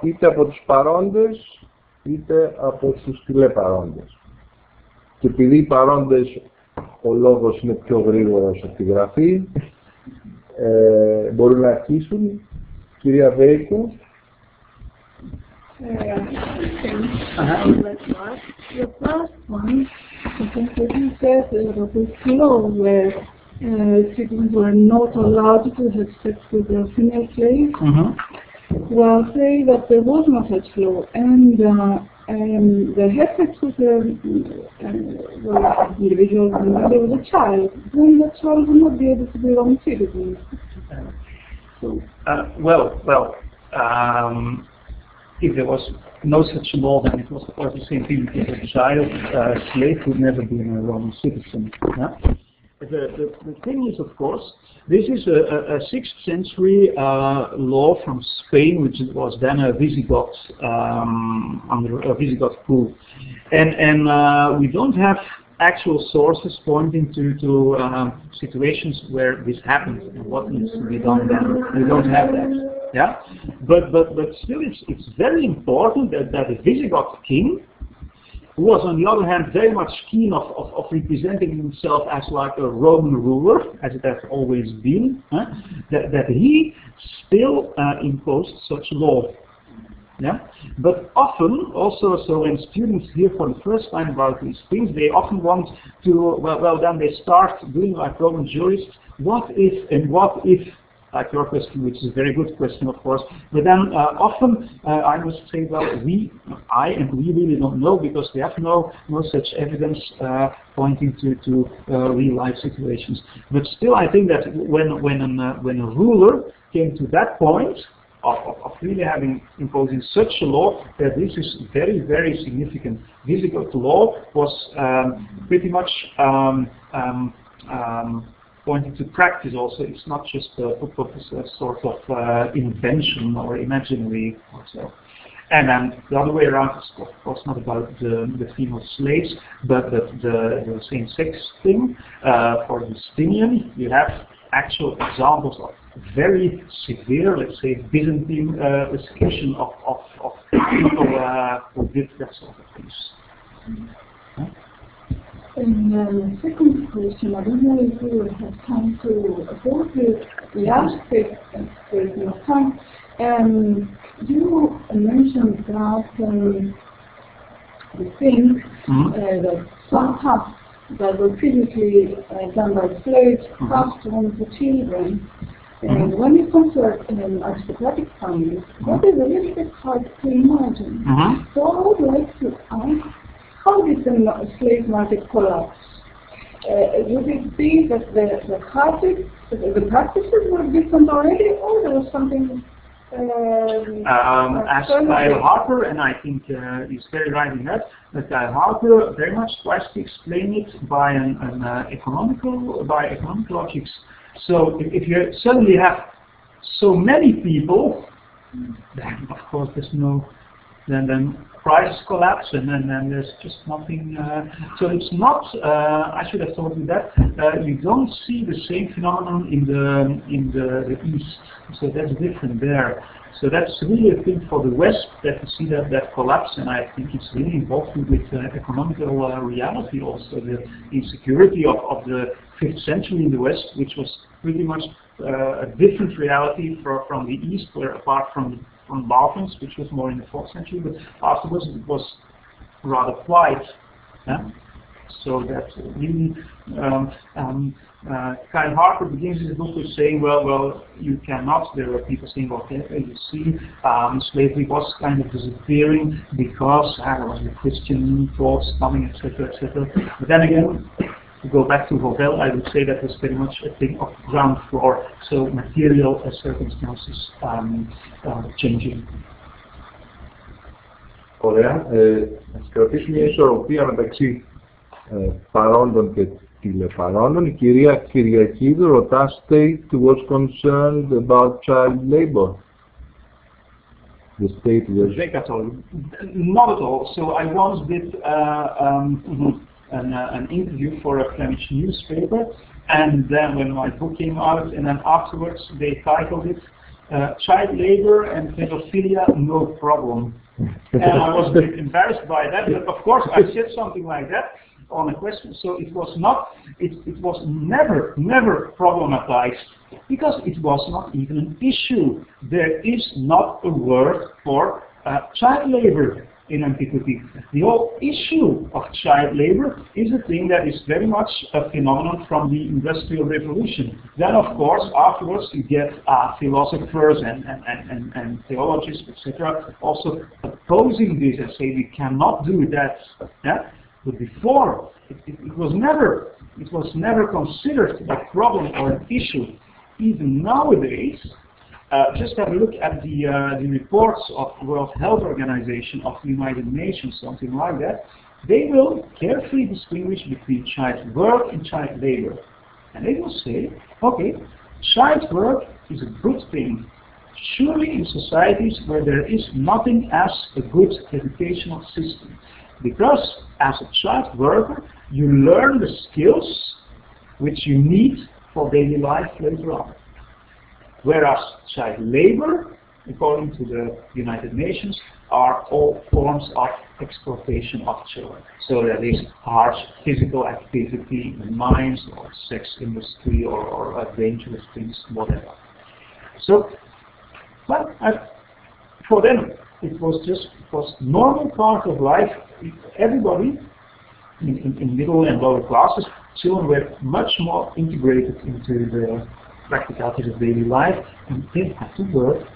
είτε από τους παρόντες, είτε από τους τηλεπαρόντες. Και επειδή οι παρόντες ο λόγος είναι πιο γρήγορος από τη γραφή, μπορούν να αρχίσουν. Κυρία Βέικο. The first one, you said that the flow where citizens were not allowed to have sex with their female slaves. Well, say that there was no such law, and they had sex with the individual when there was a child. Then the child would not be able to be Roman citizens. So, if there was no such law, then it was of course the same thing, because a child slave would never be a Roman citizen. Yeah? The thing is, of course, this is a 6th century law from Spain, which was then a Visigoth under a Visigoth rule, and we don't have actual sources pointing to situations where this happens and what needs to be done then. We don't have that. Yeah? But still it's very important that the Visigoth king, who was on the other hand very much keen of representing himself as like a Roman ruler, as it has always been, that he still imposed such law. Yeah? But often, also, so when students hear for the first time about these things, they often want to, well then they start doing like Roman jurists, what if and what if, like your question, which is a very good question, of course. But then often I must say, well, we really don't know, because we have no such evidence pointing to real life situations. But still, I think that when a ruler came to that point of really imposing such a law, that this is very, very significant. Visigoth law was pretty much pointing to practice also. It's not just a sort of invention or imaginary or so. And then the other way around is of course not about the female slaves, but the same-sex thing. For Justinian, you have actual examples of very severe, let's say, Byzantine persecution of people who did that sort of things. And the second question, I don't know if we will have time to go to the aspect of the time. You mentioned that the things that some tasks that were previously done by slaves passed on to children. And when it comes to aristocratic families, that is a little bit hard to imagine. So I would like to ask, how did the slave market collapse? Would it be that the practices were different already, or there was something? As Kyle Harper, and I think he's very right in that Kyle Harper very much tries to explain it by economic logics. So if you suddenly have so many people, then of course there's no, then prices collapse, and then there's just nothing. So it's not. I should have told you that you don't see the same phenomenon in the East. So that's different there. So that's really a thing for the West, that you see that collapse, and I think it's really involved with economical reality also, the insecurity of the 5th century in the West, which was pretty much a different reality from the East, where apart from Balkans, which was more in the 4th century, but afterwards it was rather quiet. Yeah? So that really, Kyle Harper begins his book with saying, well, you cannot. There are people saying, okay, you see, slavery was kind of disappearing because there was the Christian thoughts coming, etc., etc. But then again, to go back to Vauvel, I would say that was very much a thing of ground floor, so material circumstances changing. Ωραία. Ας κρατήσουμε μια ισορροπία μεταξύ παρόντων και τηλεπαρόντων. Η κυρία Κυριακίδου ρωτά, state was concerned about child labor. The state was... Not at all. So I once did an interview for a Flemish newspaper, and then when my book came out, and then afterwards they titled it Child Labor and Pedophilia, No Problem. And I was a bit embarrassed by that, but of course I said something like that on a question, so it was not, it was never problematized, because it was not even an issue. There is not a word for child labor in antiquity. The whole issue of child labor is a thing that is very much a phenomenon from the Industrial Revolution. Then, of course, afterwards you get philosophers and theologians, etc., also opposing this and say we cannot do that. Yeah? But before, it was never considered a problem or an issue. Even nowadays, just have a look at the reports of World Health Organization, of the United Nations, something like that. They will carefully distinguish between child work and child labor. And they will say, okay, child work is a good thing. Surely in societies where there is nothing as a good educational system. Because as a child worker, you learn the skills which you need for daily life later on. Whereas child labor, according to the United Nations, are all forms of exploitation of children. So that is harsh physical activity in mines or sex industry or dangerous things, whatever. So, but for them, it was normal part of life. Everybody in middle and lower classes, children were much more integrated into the practicalities of daily life, and they had to work.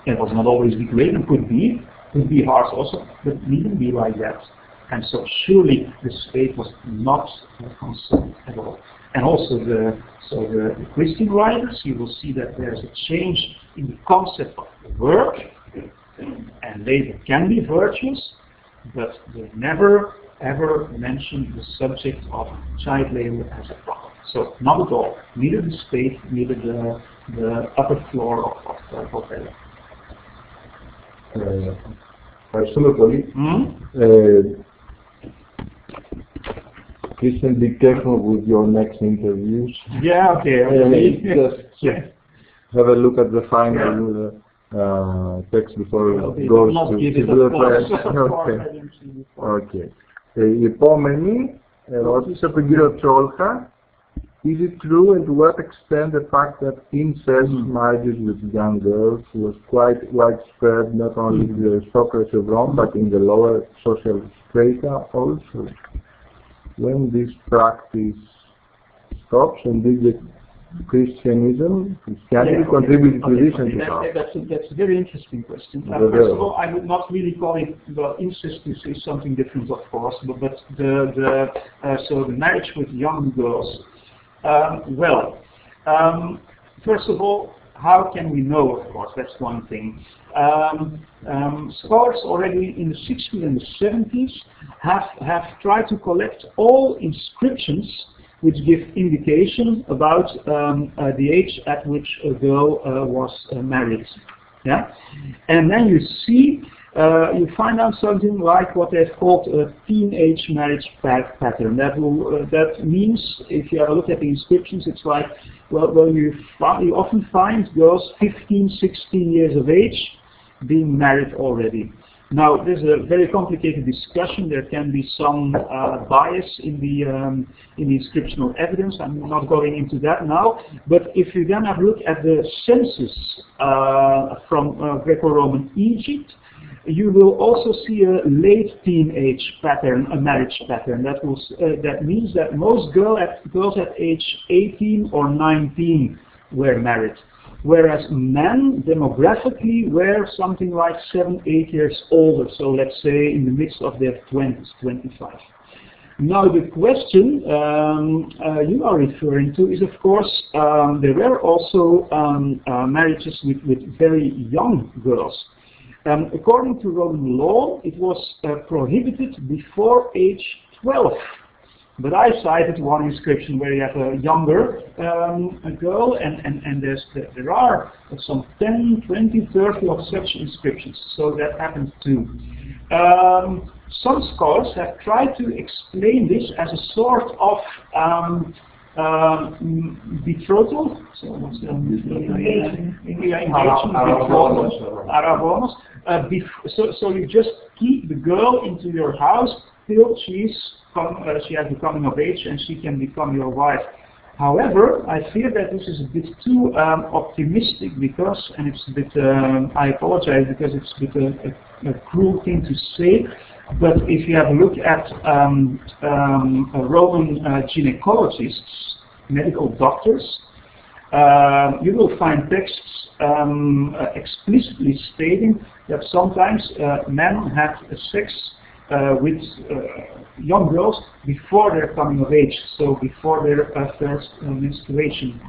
It was not always be great, and could be hard also, but needn't be like that. And so surely the state was not concerned at all. And also the Christian writers, you will see that there's a change in the concept of work, and labor can be virtuous, but they never ever mention the subject of child labor as a problem. So not at all, neither the state, neither the upper floor of Popella. Ευχαριστούμε πολύ. Please be careful with your next interviews. Yeah, okay. Just have a look at the final text before it goes to the press. Okay. Η επόμενη ερώτηση από τον κύριο Τσόλχα. Is it true, and to what extent the fact that incest marriages with young girls was quite widespread not only in the aristocracy of Rome but in the lower social strata also? When this practice stops, and did the Christianity contribute to this? That's a very interesting question. First of all, I would not really call it, well, incest is something different, of course, but so the marriage with young girls. First of all, how can we know, of course, that's one thing. Scholars already in the 60s and the 70s have tried to collect all inscriptions which give indication about the age at which a girl was married. Yeah? And then you see, you find out something like what they've called a teenage marriage pattern. That means, if you have a look at the inscriptions, it's like, well, you often find girls 15, 16 years of age being married already. Now, there's a very complicated discussion. There can be some bias in the inscriptional evidence. I'm not going into that now. But if you then have a look at the census from Greco-Roman Egypt, you will also see a late teenage pattern, a marriage pattern. That means that most girls at age 18 or 19 were married, whereas men demographically were something like 7-8 years older, so let's say in the midst of their 20s, 25. Now the question you are referring to is, of course, there were also marriages with very young girls. According to Roman law, it was prohibited before age 12. But I cited one inscription where you have a younger girl, and there are some 10, 20, 30 of such inscriptions. So that happens too. Some scholars have tried to explain this as a sort of betrothal. So what's the so you just keep the girl into your house till she has the coming of age and she can become your wife. However, I fear that this is a bit too optimistic because, and it's a bit, I apologize because it's a bit a cruel thing to say, but if you have a look at Roman gynecologists, medical doctors, you will find texts explicitly stating that sometimes men have sex with young girls before their coming of age, so before their first menstruation.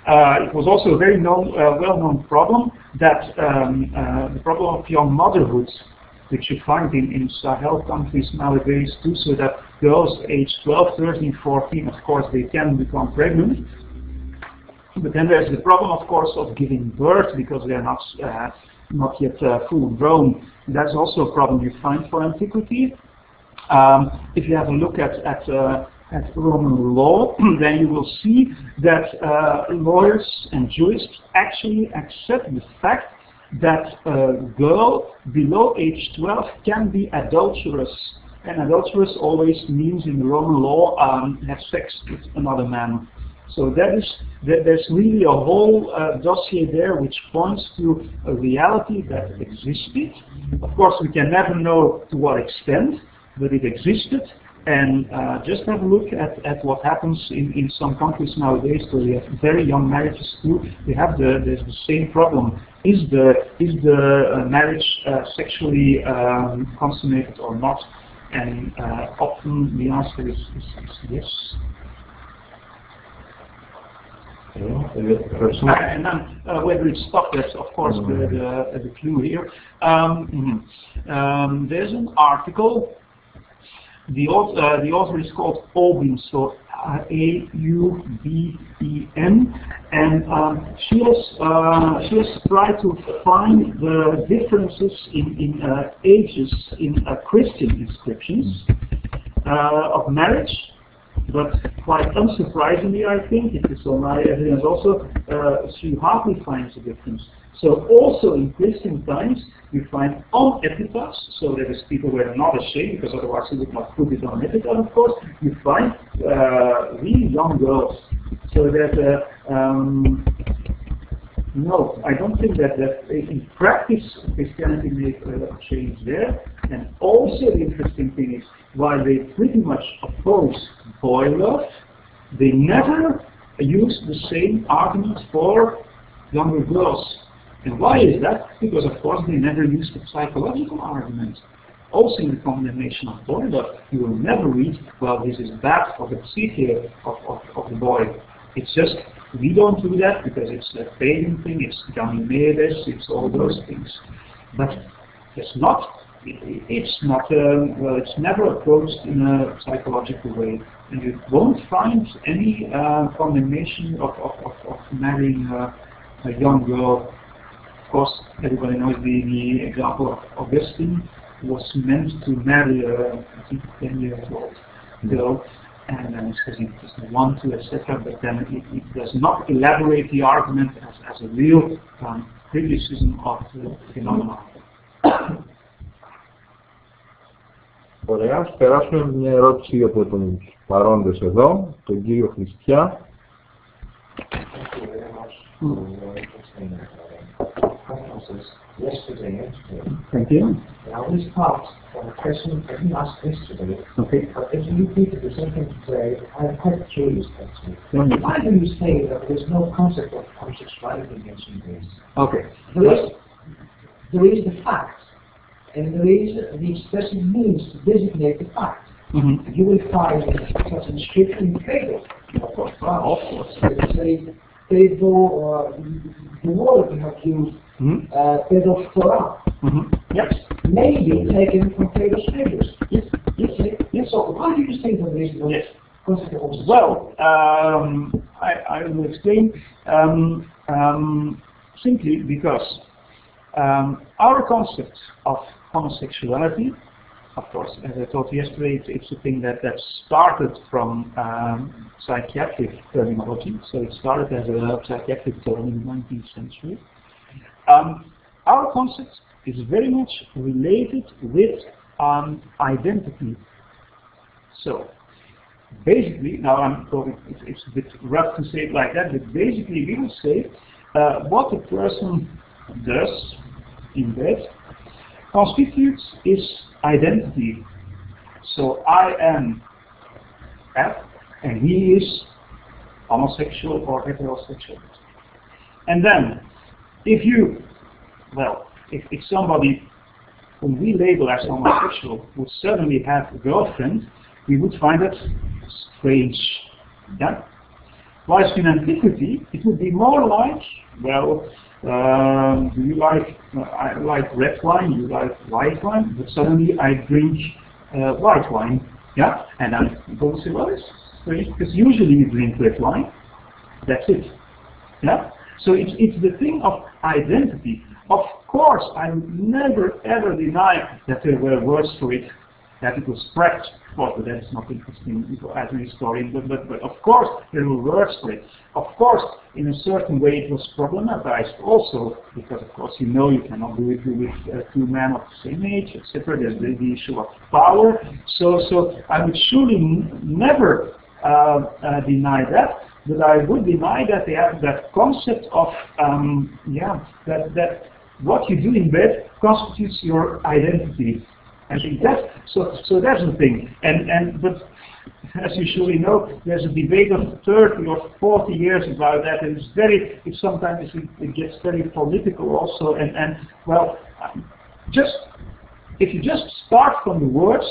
It was also a very well-known problem, that the problem of young motherhood, which you find in Sahel countries nowadays too, so that girls aged 12, 13, 14, of course, they can become pregnant. But then there's the problem, of course, of giving birth, because they're not yet full grown. That's also a problem you find for antiquity. If you have a look at Roman law, then you will see that lawyers and jurists actually accept the fact that a girl below age 12 can be adulterous. And adulterous always means in the Roman law have sex with another man. So there's really a whole dossier there which points to a reality that existed. Of course, we can never know to what extent, but it existed. And just have a look at what happens in some countries nowadays where we have very young marriages too. We have there's the same problem. Is the marriage sexually consummated or not? And often the answer is yes. And then whether it's stopped, that's of course the clue here. There's an article. The author is called Aubin, so A-U-B-E-N, and she has tried to find the differences in ages in Christian inscriptions of marriage. But quite unsurprisingly, I think, it is on my evidence also, she hardly finds a difference. So also in Christian times, we find on epitaphs, so that is people were not ashamed, because otherwise they would not put it on epitaph, of course. You find really young girls. So that, no, I don't think that in practice Christianity made a change there. And also the interesting thing is, while they pretty much oppose boy love, they never use the same arguments for younger girls. And why is that? Because of course they never use the psychological argument. Also in the condemnation of boy love, you will never read, well, this is bad for the psyche of the boy. It's just, we don't do that because it's a pagan thing, it's Ganymedes, it's all those things. But it's not, well, it's never approached in a psychological way. And you won't find any condemnation of marrying a young girl. Of course, everybody knows the example of Augustine, who was meant to marry a 10-year-old girl, and then it says he doesn't want to, etc. But then it does not elaborate the argument as a real criticism of the phenomenon. Ωραία, ας περάσουμε μια ερώτηση από τους παρόντες εδώ, τον κύριο Χριστιά. Yesterday, Thank you. I was taught from a person I didn't ask yesterday. Okay. But if you repeated the same thing today, I'm quite curious actually. Why do you say that there's no concept of homosexuality in ancient Greece? Okay. There is the fact, and there is the expressive means to designate the fact. Mm-hmm. You will find such an inscription in Plato. Of course. It's the word we have used, Plato's Torah. Yes. Maybe taken from Plato's figures. Yes. So why do you say that there is no concept of homosexuality? Well, I will explain simply because our concept of homosexuality, of course, as I told you yesterday, it's a thing that started from psychiatric terminology. So it started as a psychiatric term in the 19th century. Our concept is very much related with identity. So basically, now I'm talking, it's a bit rough to say it like that, but basically we will say what a person does in bed constitutes his identity. So I am F and he is homosexual or heterosexual. And then if somebody whom we label as homosexual would suddenly have a girlfriend, we would find that strange. Yeah? Whilst in antiquity, it would be more like, well, do you like, I like red wine, you like white wine, but suddenly I drink white wine. Yeah? And then people will say, well, it's strange, because usually you drink red wine. That's it. Yeah? So it's the thing of identity. Of course, I would never ever deny that there were words for it. that it was spread. Of course, but that's not interesting as an historian, but of course there were words for it. Of course, in a certain way it was problematized also, because of course you know you cannot do it with two men of the same age, etc. There's the issue of power. So I would surely never deny that, but I would deny that they have that concept of that what you do in bed constitutes your identity. I think that so that's the thing. But as you surely know, there's a debate of 30 or 40 years about that, and sometimes it gets very political also. Well, if you just start from the words,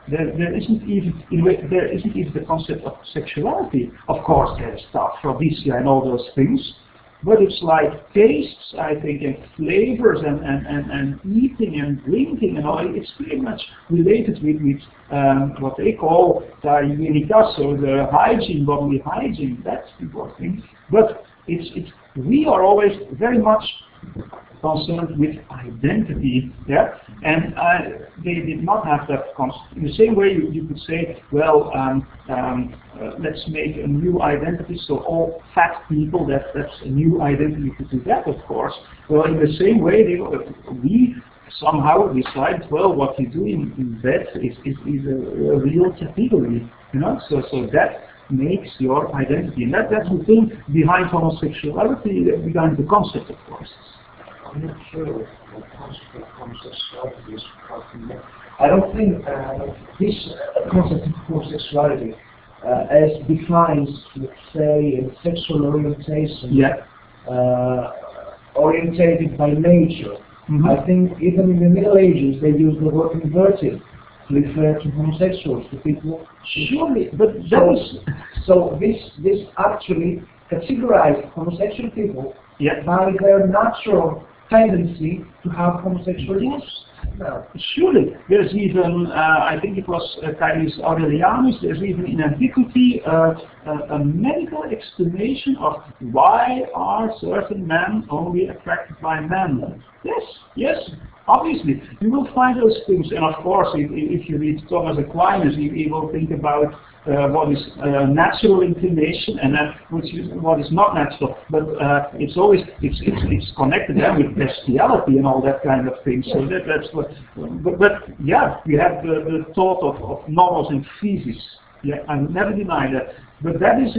there isn't even the concept of sexuality. Of course, there's stuff, Rhodesia and all those things, but it's like tastes, I think, and flavors and eating and drinking and all. It's pretty much related with what they call hygienica, so the hygiene, bodily hygiene. That's the important thing. But we are always very much concerned with identity, yeah, and they did not have that concept. In the same way, you could say, well, let's make a new identity, so all fat people, that's a new identity. You could do that, of course. Well, in the same way, we somehow decide, well, what you do in bed is a real category, you know, so that makes your identity, and that's the thing behind homosexuality, behind the concept, of course. I'm not sure what concept of homosexuality is. I don't think this concept of homosexuality as defined, let's say, in sexual orientation, orientated by nature. Mm-hmm. I think even in the Middle Ages they used the word inverted to refer to homosexuals, to people. Surely, but so this actually categorized homosexual people by their natural tendency to have homosexual use. No. Surely, there's even, I think it was Caius Aurelianus, there's even in antiquity a medical explanation of why are certain men only attracted by men. Yes, obviously. You will find those things, and of course, if you read Thomas Aquinas, you will think about what is natural inclination and then what is not natural. But it's always it's connected then with bestiality and all that kind of thing. So that's what. But yeah, we have the thought of nomos and physis. Yeah, I would never deny that. But that is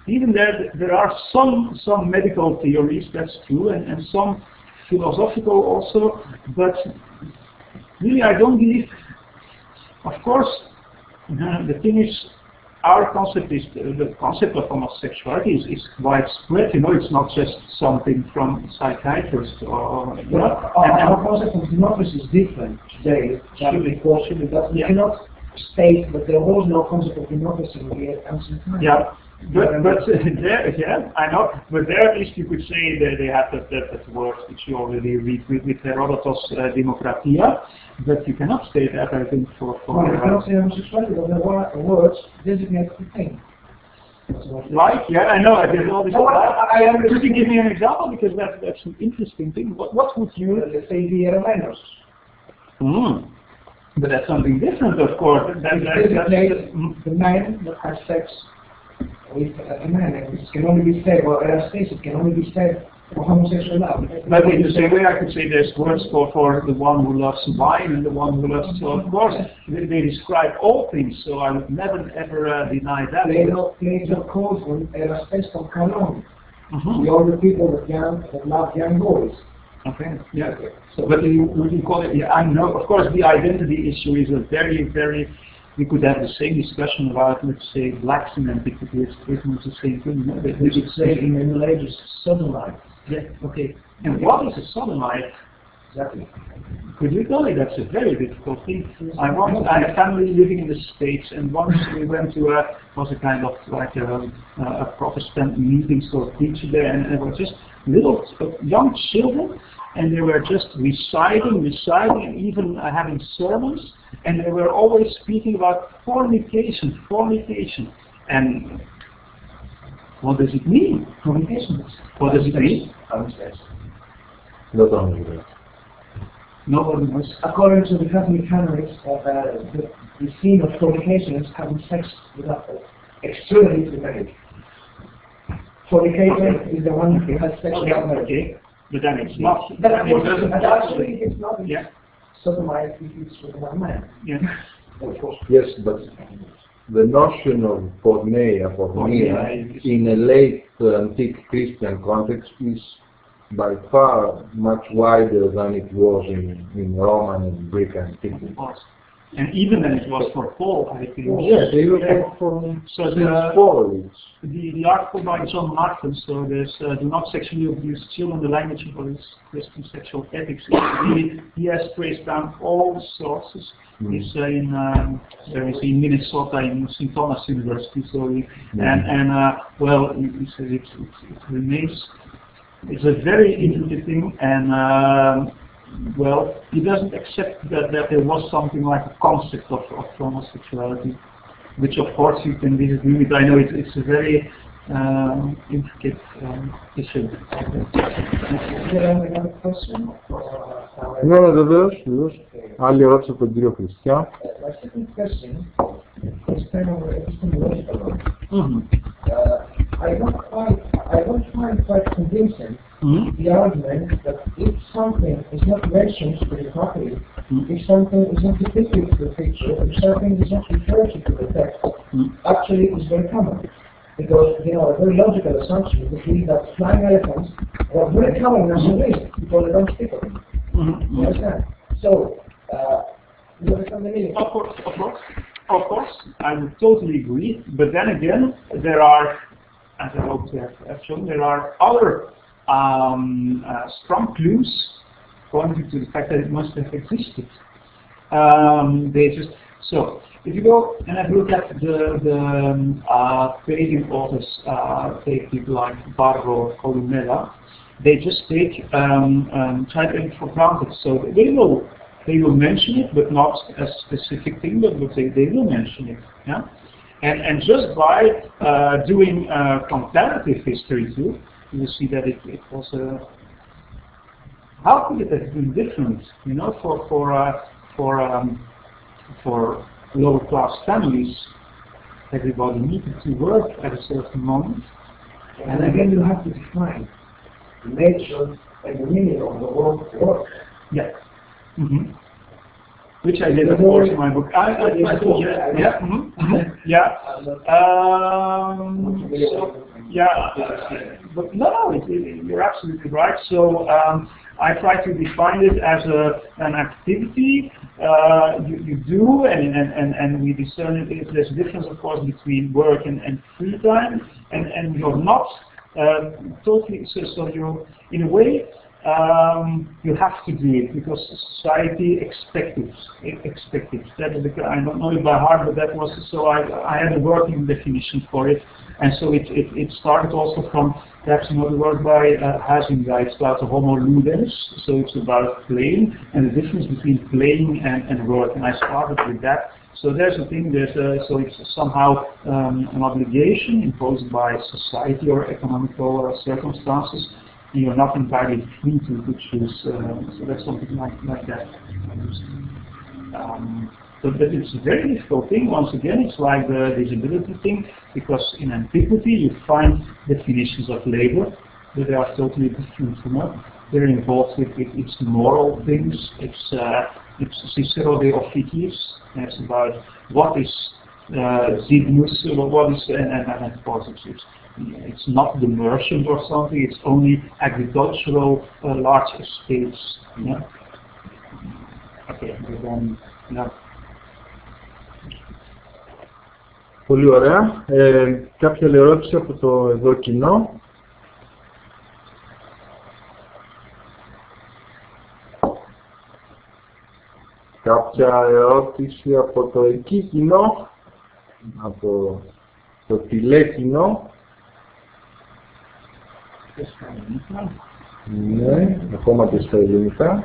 even there are some medical theories, that's true, and some philosophical also, but really I don't believe, of course, the thing is, our concept is, the concept of homosexuality is widespread, you know, it's not just something from psychiatrists or... Our concept of democracy is different today, because you cannot state that there was no concept of democracy in the ancient times. Yeah. But there, I know. But there, at least you could say that they have that word which you already read with Herodotus, demokratia. But you cannot say that, I think, for. Well, you cannot say homosexuality, but there were words designated the thing. Like, yeah, I know. There's all this. Could you give me an example, because that's an interesting thing. What would you? Let's say the eromenos. But that's something different, of course. That's the man that has sex with a man, it can only be said, or it can only be said for homosexual love. But in the same way, I could say there's words for the one who loves wine and the one who loves. So of course, they describe all things. So I would never ever deny that. Plato calls them erastes canon. The older people that love young boys. Okay. Yeah. So, but you call it? Yeah, I know. Of course, the identity issue is a very. We could have the same discussion about, let's say, blacks in antiquity. It's pretty much the same thing. We could say in the Middle Ages, sodomite. Yeah. Okay. And what is a sodomite? Exactly. Could you tell me? That's a very difficult thing. I have family living in the States, and once we went to was a kind of like a Protestant meeting, so teacher there, and there were just little young children, and they were just reciting, and even having sermons, and they were always speaking about fornication. And what does it mean? Fornication. What does it mean? Not only that. Nobody knows. According to the Catholic canons, the sin of fornication is having sex without externally to marriage. Fornicator is the one who has sex without marriage. Okay, but then it's not. But actually, it's not. Yeah. Sodomite if it's with one man. Yeah. Of course. Yes, but the notion of porneia in a late antique Christian context is by far much wider than it was in Roman and Greek antiquity. And even then it was for Paul, I think. Yes, even for so Paul. The article by John Martin, so there's do not sexually abuse children, the language of his Christian sexual ethics. He has traced down all the sources. It's there is in Minnesota in St. Thomas University. So well, he says it remains. It's a very intricate thing, and well, he doesn't accept that there was something like a concept of homosexuality, which of course you can disagree with. I know it's a very intricate issue. Another question? Ναι, βεβαίως. Άλλη ερώτηση από τον κύριο Χριστιά. My second question is kind of epistemological one. I don't find quite convincing the argument that if something is not mentioned specifically, if something is not depicted to the picture, if something is not referred to the text, actually it's very common. Because, you know, a very logical assumption would be that flying elephants are very common in Australia because they don't speak of them. You understand? So, you understand the meaning? Of course, I would totally agree. But then again, there are, as I hope to have shown, there are other strong clues pointing to the fact that it must have existed. So, if you go and have a look at the pagan authors, take people like Barro or Columella, they just take try to take it for granted. So they will mention it, but not a specific thing, but they will mention it. Yeah? And just by doing comparative history too, you will see that it was how could it have been different? You know, for lower class families, everybody needed to work at a certain moment. And again, you have to define the nature and the meaning of the word work. Yeah. Which I did, of course, in my book. But no, you're absolutely right. So I try to define it as an activity you do, and we discern it. There's a difference, of course, between work and free time, and you're not totally. So you're in a way. You have to do it because society expects it. That is I don't know it by heart, but that was so. I had a working definition for it, and so it started also from perhaps another word by Hazinga. It's about the homo ludens, so it's about playing and the difference between playing and work. And I started with that. So there's a thing. So it's somehow an obligation imposed by society or economical circumstances. You're not entirely free to choose, so that's something like that. But it's a very difficult thing. Once again, it's like the disability thing, because in antiquity you find definitions of labor, but they are totally different from that. They're involved with its moral things. It's Cicero de Officiis, and it's about what is Zignus, what is, and of course it's not the merchant or something, it's only agricultural large estates. Yeah? Okay, then, yeah. Πολύ ωραία. Κάποια άλλη ερώτηση από το εδώ κοινό. Κάποια ερώτηση από το εκεί κοινό, από το τηλέκοινο. Ναι, ακόμα και στα ελληνικά.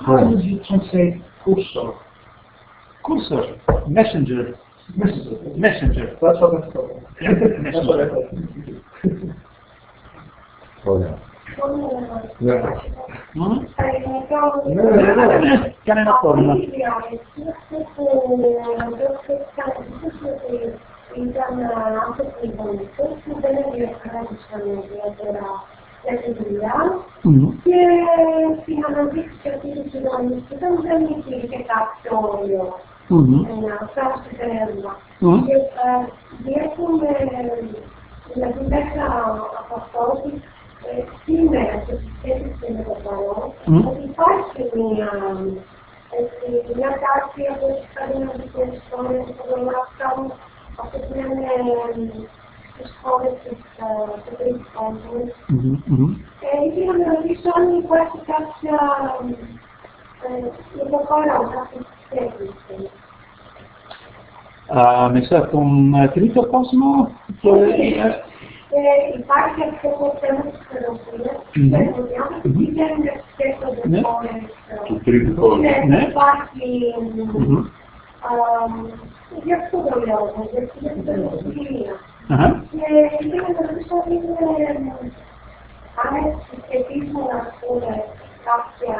How would you translate cursor? Cursor, messenger. Messenger. That's what I thought. Yeah, messenger. Ναι. Κανένα πρόβλημα. Ήταν άνθρωποι γονείς που δεν ενδιαφέρονταν ιδιαίτερα για τη δουλειά και στην αναδείξη αυτής της κοινωνικής δεν υπήρχε κάποιο όριο να φτάσει σε έρευνα. Και βλέπουμε, δηλαδή μέσα από αυτό ότι σήμερα σε σχέση με το παρόν, ότι υπάρχει μια τάση από τις σκανδιναβικές χώρες που μπορούν να φτάνουν αυτό που είναι στις χώρες της τρίτης κόσμης. Ήθελα να ρωτήσω αν υπάρχει κάποια υποχώρα, κάποια σχέση. Μέσα από τον τρίτο κόσμο υπάρχει αυτό το θέμα της παιδοφιλίας, ότι οι άνθρωποι πηγαίνουν και σκέφτονται χώρες του τρίτου κόσμου. Υπάρχει γι' αυτό το λόγο, γιατί είναι την παιδοφιλία. Και ήθελα να ρωτήσω αν είναι, αν συσχετίζουν, ας πούμε, κάποια,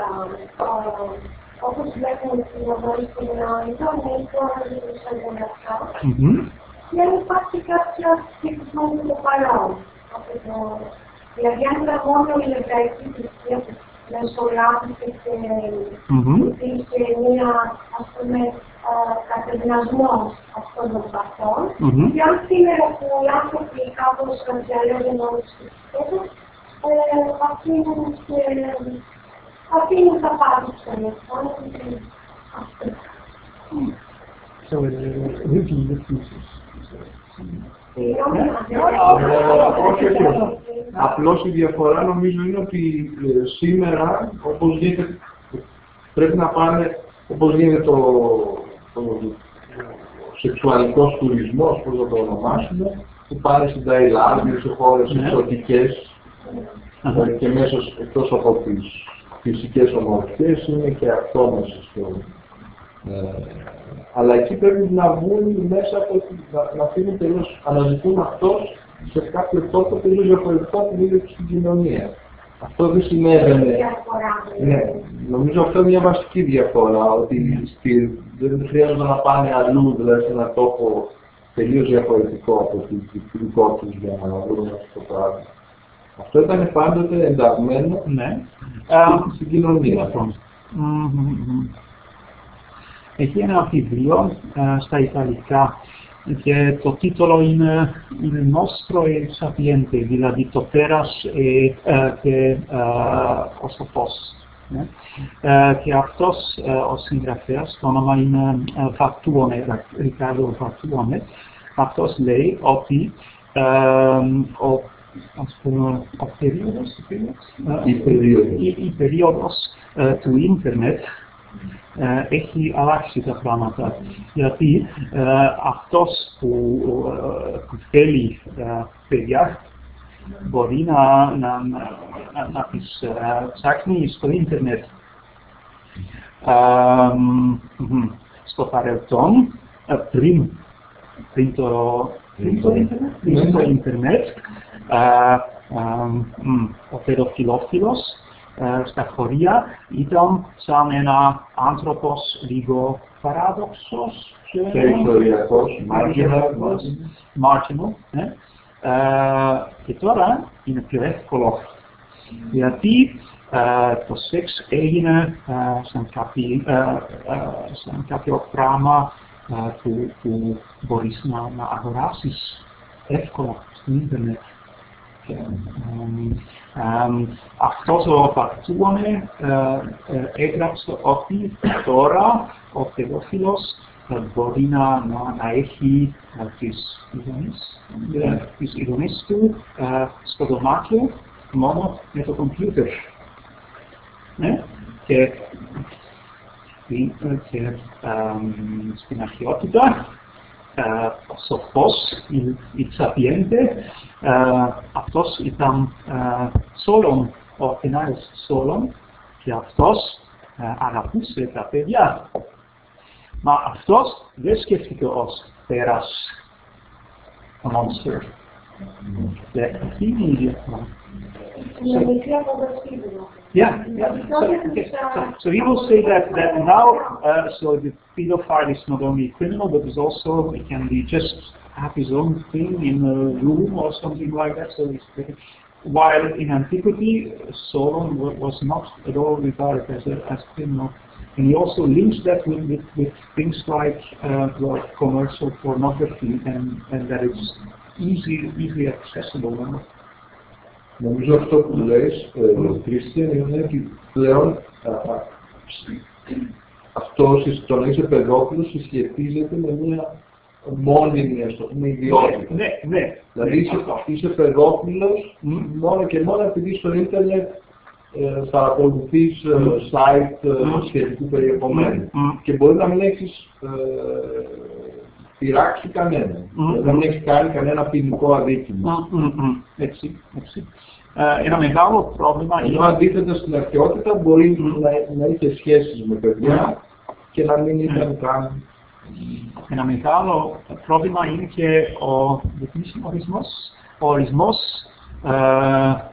όπως βλέπουμε στην οδόνη στην Ινδονή, τώρα δεν είναι αυτά, και αν υπάρχει κάποια σχετισμό με το παρόν. Δηλαδή, αν ήταν μόνο η εβραϊκή θρησκεία που μεσολάβησε και υπήρχε μία, ας πούμε, κατευνασμός αυτών των παθών, και αν σήμερα που οι άνθρωποι κάπως διαλέγουν όλες τις θρησκείες, αφήνουν τα πάντα στον εαυτό. Απλώς η διαφορά νομίζω είναι ότι σήμερα, όπως γίνεται, πρέπει να πάνε, όπως γίνεται ο σεξουαλικός τουρισμός, πώς θα το ονομάσουμε, που πάνε στην Ταϊλάνδη, σε χώρες εξωτικές και μέσα εκτός από τις φυσικές ομορφιές είναι και αυτό μέσα στο... αλλά εκεί πρέπει να βγουν μέσα από να φύγουν τελείως, αναζητούν αυτός σε κάποιο τόπο τελείως διαφορετικό από την ίδια στην κοινωνία. Αυτό δεν συνέβαινε. Ναι, νομίζω αυτό είναι μια βασική διαφορά, ότι δεν χρειάζεται να πάνε αλλού, δηλαδή σε έναν τόπο τελείως διαφορετικό από το δικό τους για να βρουν αυτό το πράγμα. Αυτό ήταν πάντοτε ενταγμένο στην κοινωνία. Έχει ένα βιβλίο στα Ιταλικά και το τίτλο είναι «Il nostro e sapiente», δηλαδή το τέρας και ο σοφός. Και αυτός ο συγγραφέας, το όνομα είναι Riccardo Fattuone, αυτός λέει ότι η περίοδος του ίντερνετ έχει αλλάξει τα πράγματα, γιατί αυτός που θέλει παιδιά μπορεί να τις ψάχνει στο ίντερνετ. Στο παρελθόν, πριν το ίντερνετ, ο παιδοφιλόφιλος στα χωρία ήταν σαν ένα άνθρωπος λίγο παράδοξος και ιστοριακός, marginal. Και τώρα είναι πιο εύκολο, γιατί το σεξ έγινε σαν κάποιο πράγμα που μπορείς να αγοράσεις εύκολα στο ίντερνετ. Αυτός ο Fattuone έγραψε ότι τώρα ο παιδόφιλος μπορεί να έχει τις ειδονές του στο δωμάτιο μόνο με το κομπιούτερ. Και στην αρχαιότητα, ο σοφός, il sapiente, αυτός ήταν Solon, ο Αθηναίος Solon, και αυτός αγαπούσε τα παιδιά. Μα αυτός δεν σκέφτηκε ως τέρας, ο monster. Και αυτή είναι η διαφορά. Yeah. So he will say that now, so the pedophile is not only a criminal, but is also, he can be just have his own thing in a room or something like that. So while in antiquity, Solon was not at all regarded as criminal. And he also links that with things like commercial pornography and that it's easily accessible. Νομίζω αυτό που λες, Κρίστιαν, είναι ότι πλέον αυτό το να είσαι παιδόφιλος συσχετίζεται με μια μόνιμη, ας το πούμε, ιδιότητα. Ναι. Δηλαδή είσαι παιδόφιλος μόνο και μόνο επειδή στο ίντερνετ παρακολουθείς site σχετικού περιεχομένου και μπορεί να μην έχεις πειράξει κανέναν, να μην έχεις κάνει κανένα ποινικό αδίκημα. Έτσι. Ένα μεγάλο πρόβλημα είναι... Αντίθετα στην αρχαιότητα μπορεί να είχε σχέσεις με παιδιά και να μην ήταν καν. Ένα μεγάλο πρόβλημα είναι και ο ορισμός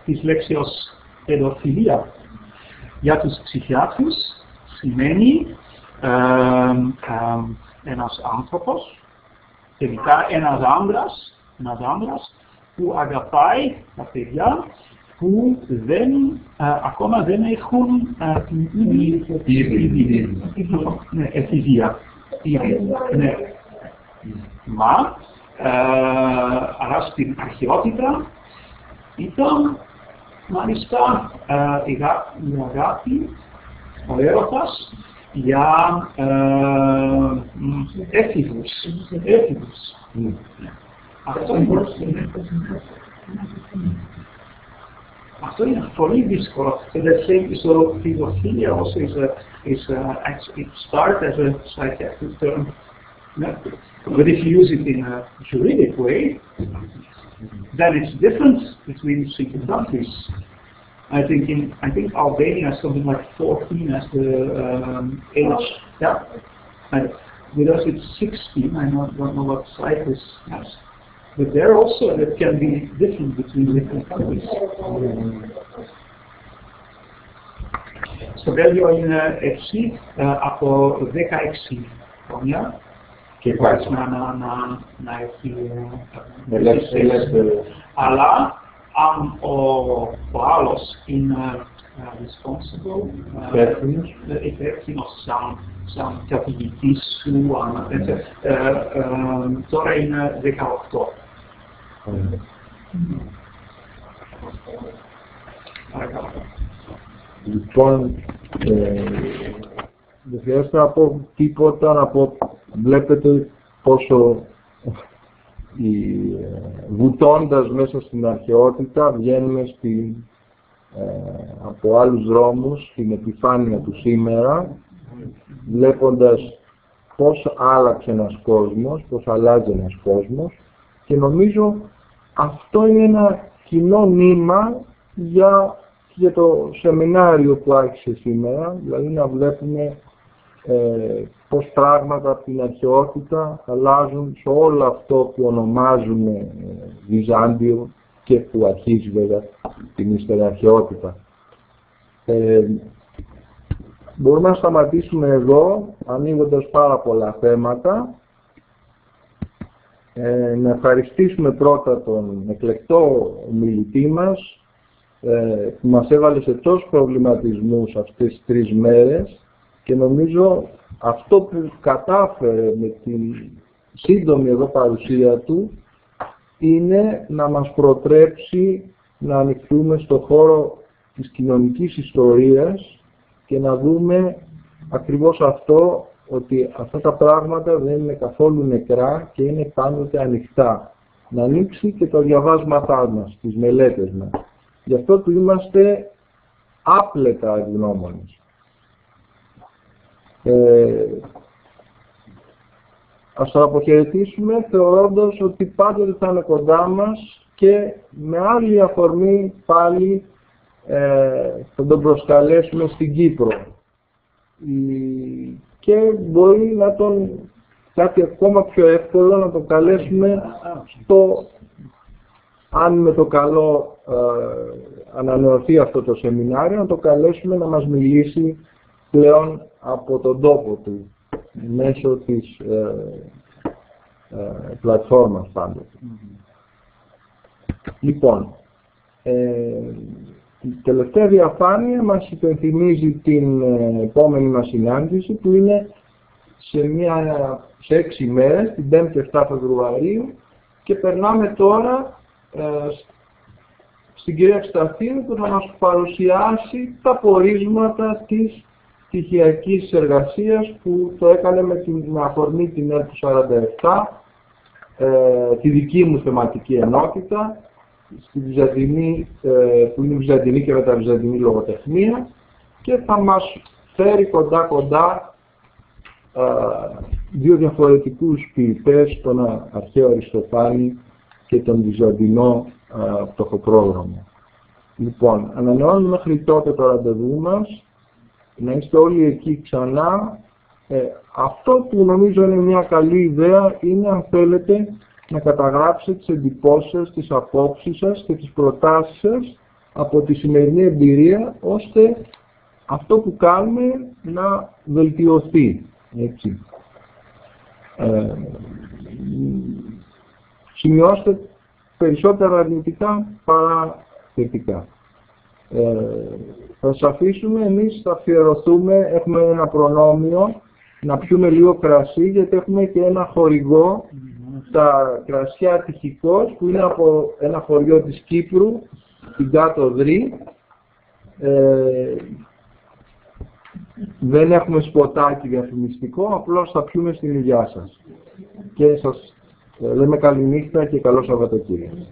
της λέξεως παιδοφιλία. Για τους ψυχιάτρους σημαίνει ένας άνθρωπος, τελικά ένας άντρας που αγαπάει τα παιδιά που ακόμα δεν έχουν την εφηβεία. Μα, αλλά στην αρχαιότητα ήταν μάλιστα η αγάπη, ο έρωτας για έφηβους. Αυτό είναι πολύ δύσκολο. So pedophilia also it started as a psychiatric term. But if you use it in a juridic way, then it's different between single countries. I think Albania is something like 14 as the age. Yeah. And with us it's 16. I don't know what Cyprus has. But there also it can be different between different countries. Στο Βέλγιο είναι έτσι από 16 χρόνια και υπάρχει να έχει ελεύθερο. Αλλά αν ο άλλος είναι responsible, υπεύθυνος σαν καθηγητής σου, τώρα είναι 18. Λοιπόν, δεν χρειάζεται να πω τίποτα, βλέπετε πόσο βουτώντας μέσα στην αρχαιότητα βγαίνουμε από άλλους δρόμους στην επιφάνεια του σήμερα, βλέποντας πώς άλλαξε ένας κόσμος, πώς αλλάζει ένας κόσμος και νομίζω αυτό είναι ένα κοινό νήμα για το σεμινάριο που άρχισε σήμερα, δηλαδή να βλέπουμε πώς πράγματα από την αρχαιότητα αλλάζουν σε όλο αυτό που ονομάζουμε Βυζάντιο και που αρχίζει βέβαια την ύστερη αρχαιότητα. Μπορούμε να σταματήσουμε εδώ, ανοίγοντας πάρα πολλά θέματα. Να ευχαριστήσουμε πρώτα τον εκλεκτό ομιλητή μας, που μας έβαλε σε τόσους προβληματισμούς αυτές τις 3 μέρες και νομίζω αυτό που κατάφερε με την σύντομη εδώ παρουσία του είναι να μας προτρέψει να ανοιχτούμε στο χώρο της κοινωνικής ιστορίας και να δούμε ακριβώς αυτό, ότι αυτά τα πράγματα δεν είναι καθόλου νεκρά και είναι πάντοτε ανοιχτά. Να ανοίξει και τα διαβάσματά μας, τις μελέτες μας. Γι' αυτό του είμαστε άπλετα ευγνώμονες. Ας το αποχαιρετήσουμε θεωρώντας ότι πάντοτε θα είναι κοντά μας και με άλλη αφορμή πάλι θα τον προσκαλέσουμε στην Κύπρο. Και μπορεί να τον κάτι ακόμα πιο εύκολο να τον καλέσουμε αν με το καλό ανανεωθεί αυτό το σεμινάριο, να το καλέσουμε να μας μιλήσει πλέον από τον τόπο του, μέσω της πλατφόρμας πάντοτε. Λοιπόν, η τελευταία διαφάνεια μας υπενθυμίζει την επόμενη μας συνάντηση, που είναι σε 6 μέρες, την 5η 7 Φεβρουαρίου, και περνάμε τώρα στην κυρία Σταθήνου, που θα μας παρουσιάσει τα πορίσματα της στοιχειακής εργασίας που το έκανε με αφορμή την ΕΡΤ 47, τη δική μου θεματική ενότητα, στη Βυζαντινή, που είναι Βυζαντινή και μεταβυζαντινή λογοτεχνία, και θα μας φέρει κοντά δύο διαφορετικούς ποιητές, τον αρχαίο Αριστοφάνη και τον Βυζαντινό πτωχοπρόδρομο. Λοιπόν, ανανεώνουμε μέχρι τότε το ραντεβού μας, να είστε όλοι εκεί ξανά. Αυτό που νομίζω είναι μια καλή ιδέα είναι, αν θέλετε, να καταγράψετε τις εντυπώσεις σας, τις απόψεις σας και τις προτάσεις σας από τη σημερινή εμπειρία, ώστε αυτό που κάνουμε να βελτιωθεί. Έτσι. Σημειώστε περισσότερα αρνητικά παρά θετικά. Θα σας αφήσουμε, εμείς θα αφιερωθούμε, έχουμε ένα προνόμιο να πιούμε λίγο κρασί, γιατί έχουμε και ένα χορηγό, τα κρασιά Αττυχικός, που είναι από ένα χωριό της Κύπρου, την Κάτω Δρύ. Δεν έχουμε σποτάκι διαφημιστικό, απλώς θα πιούμε στην υγειά σας. Και σας λέμε καληνύχτα και καλό Σαββατοκύριακο.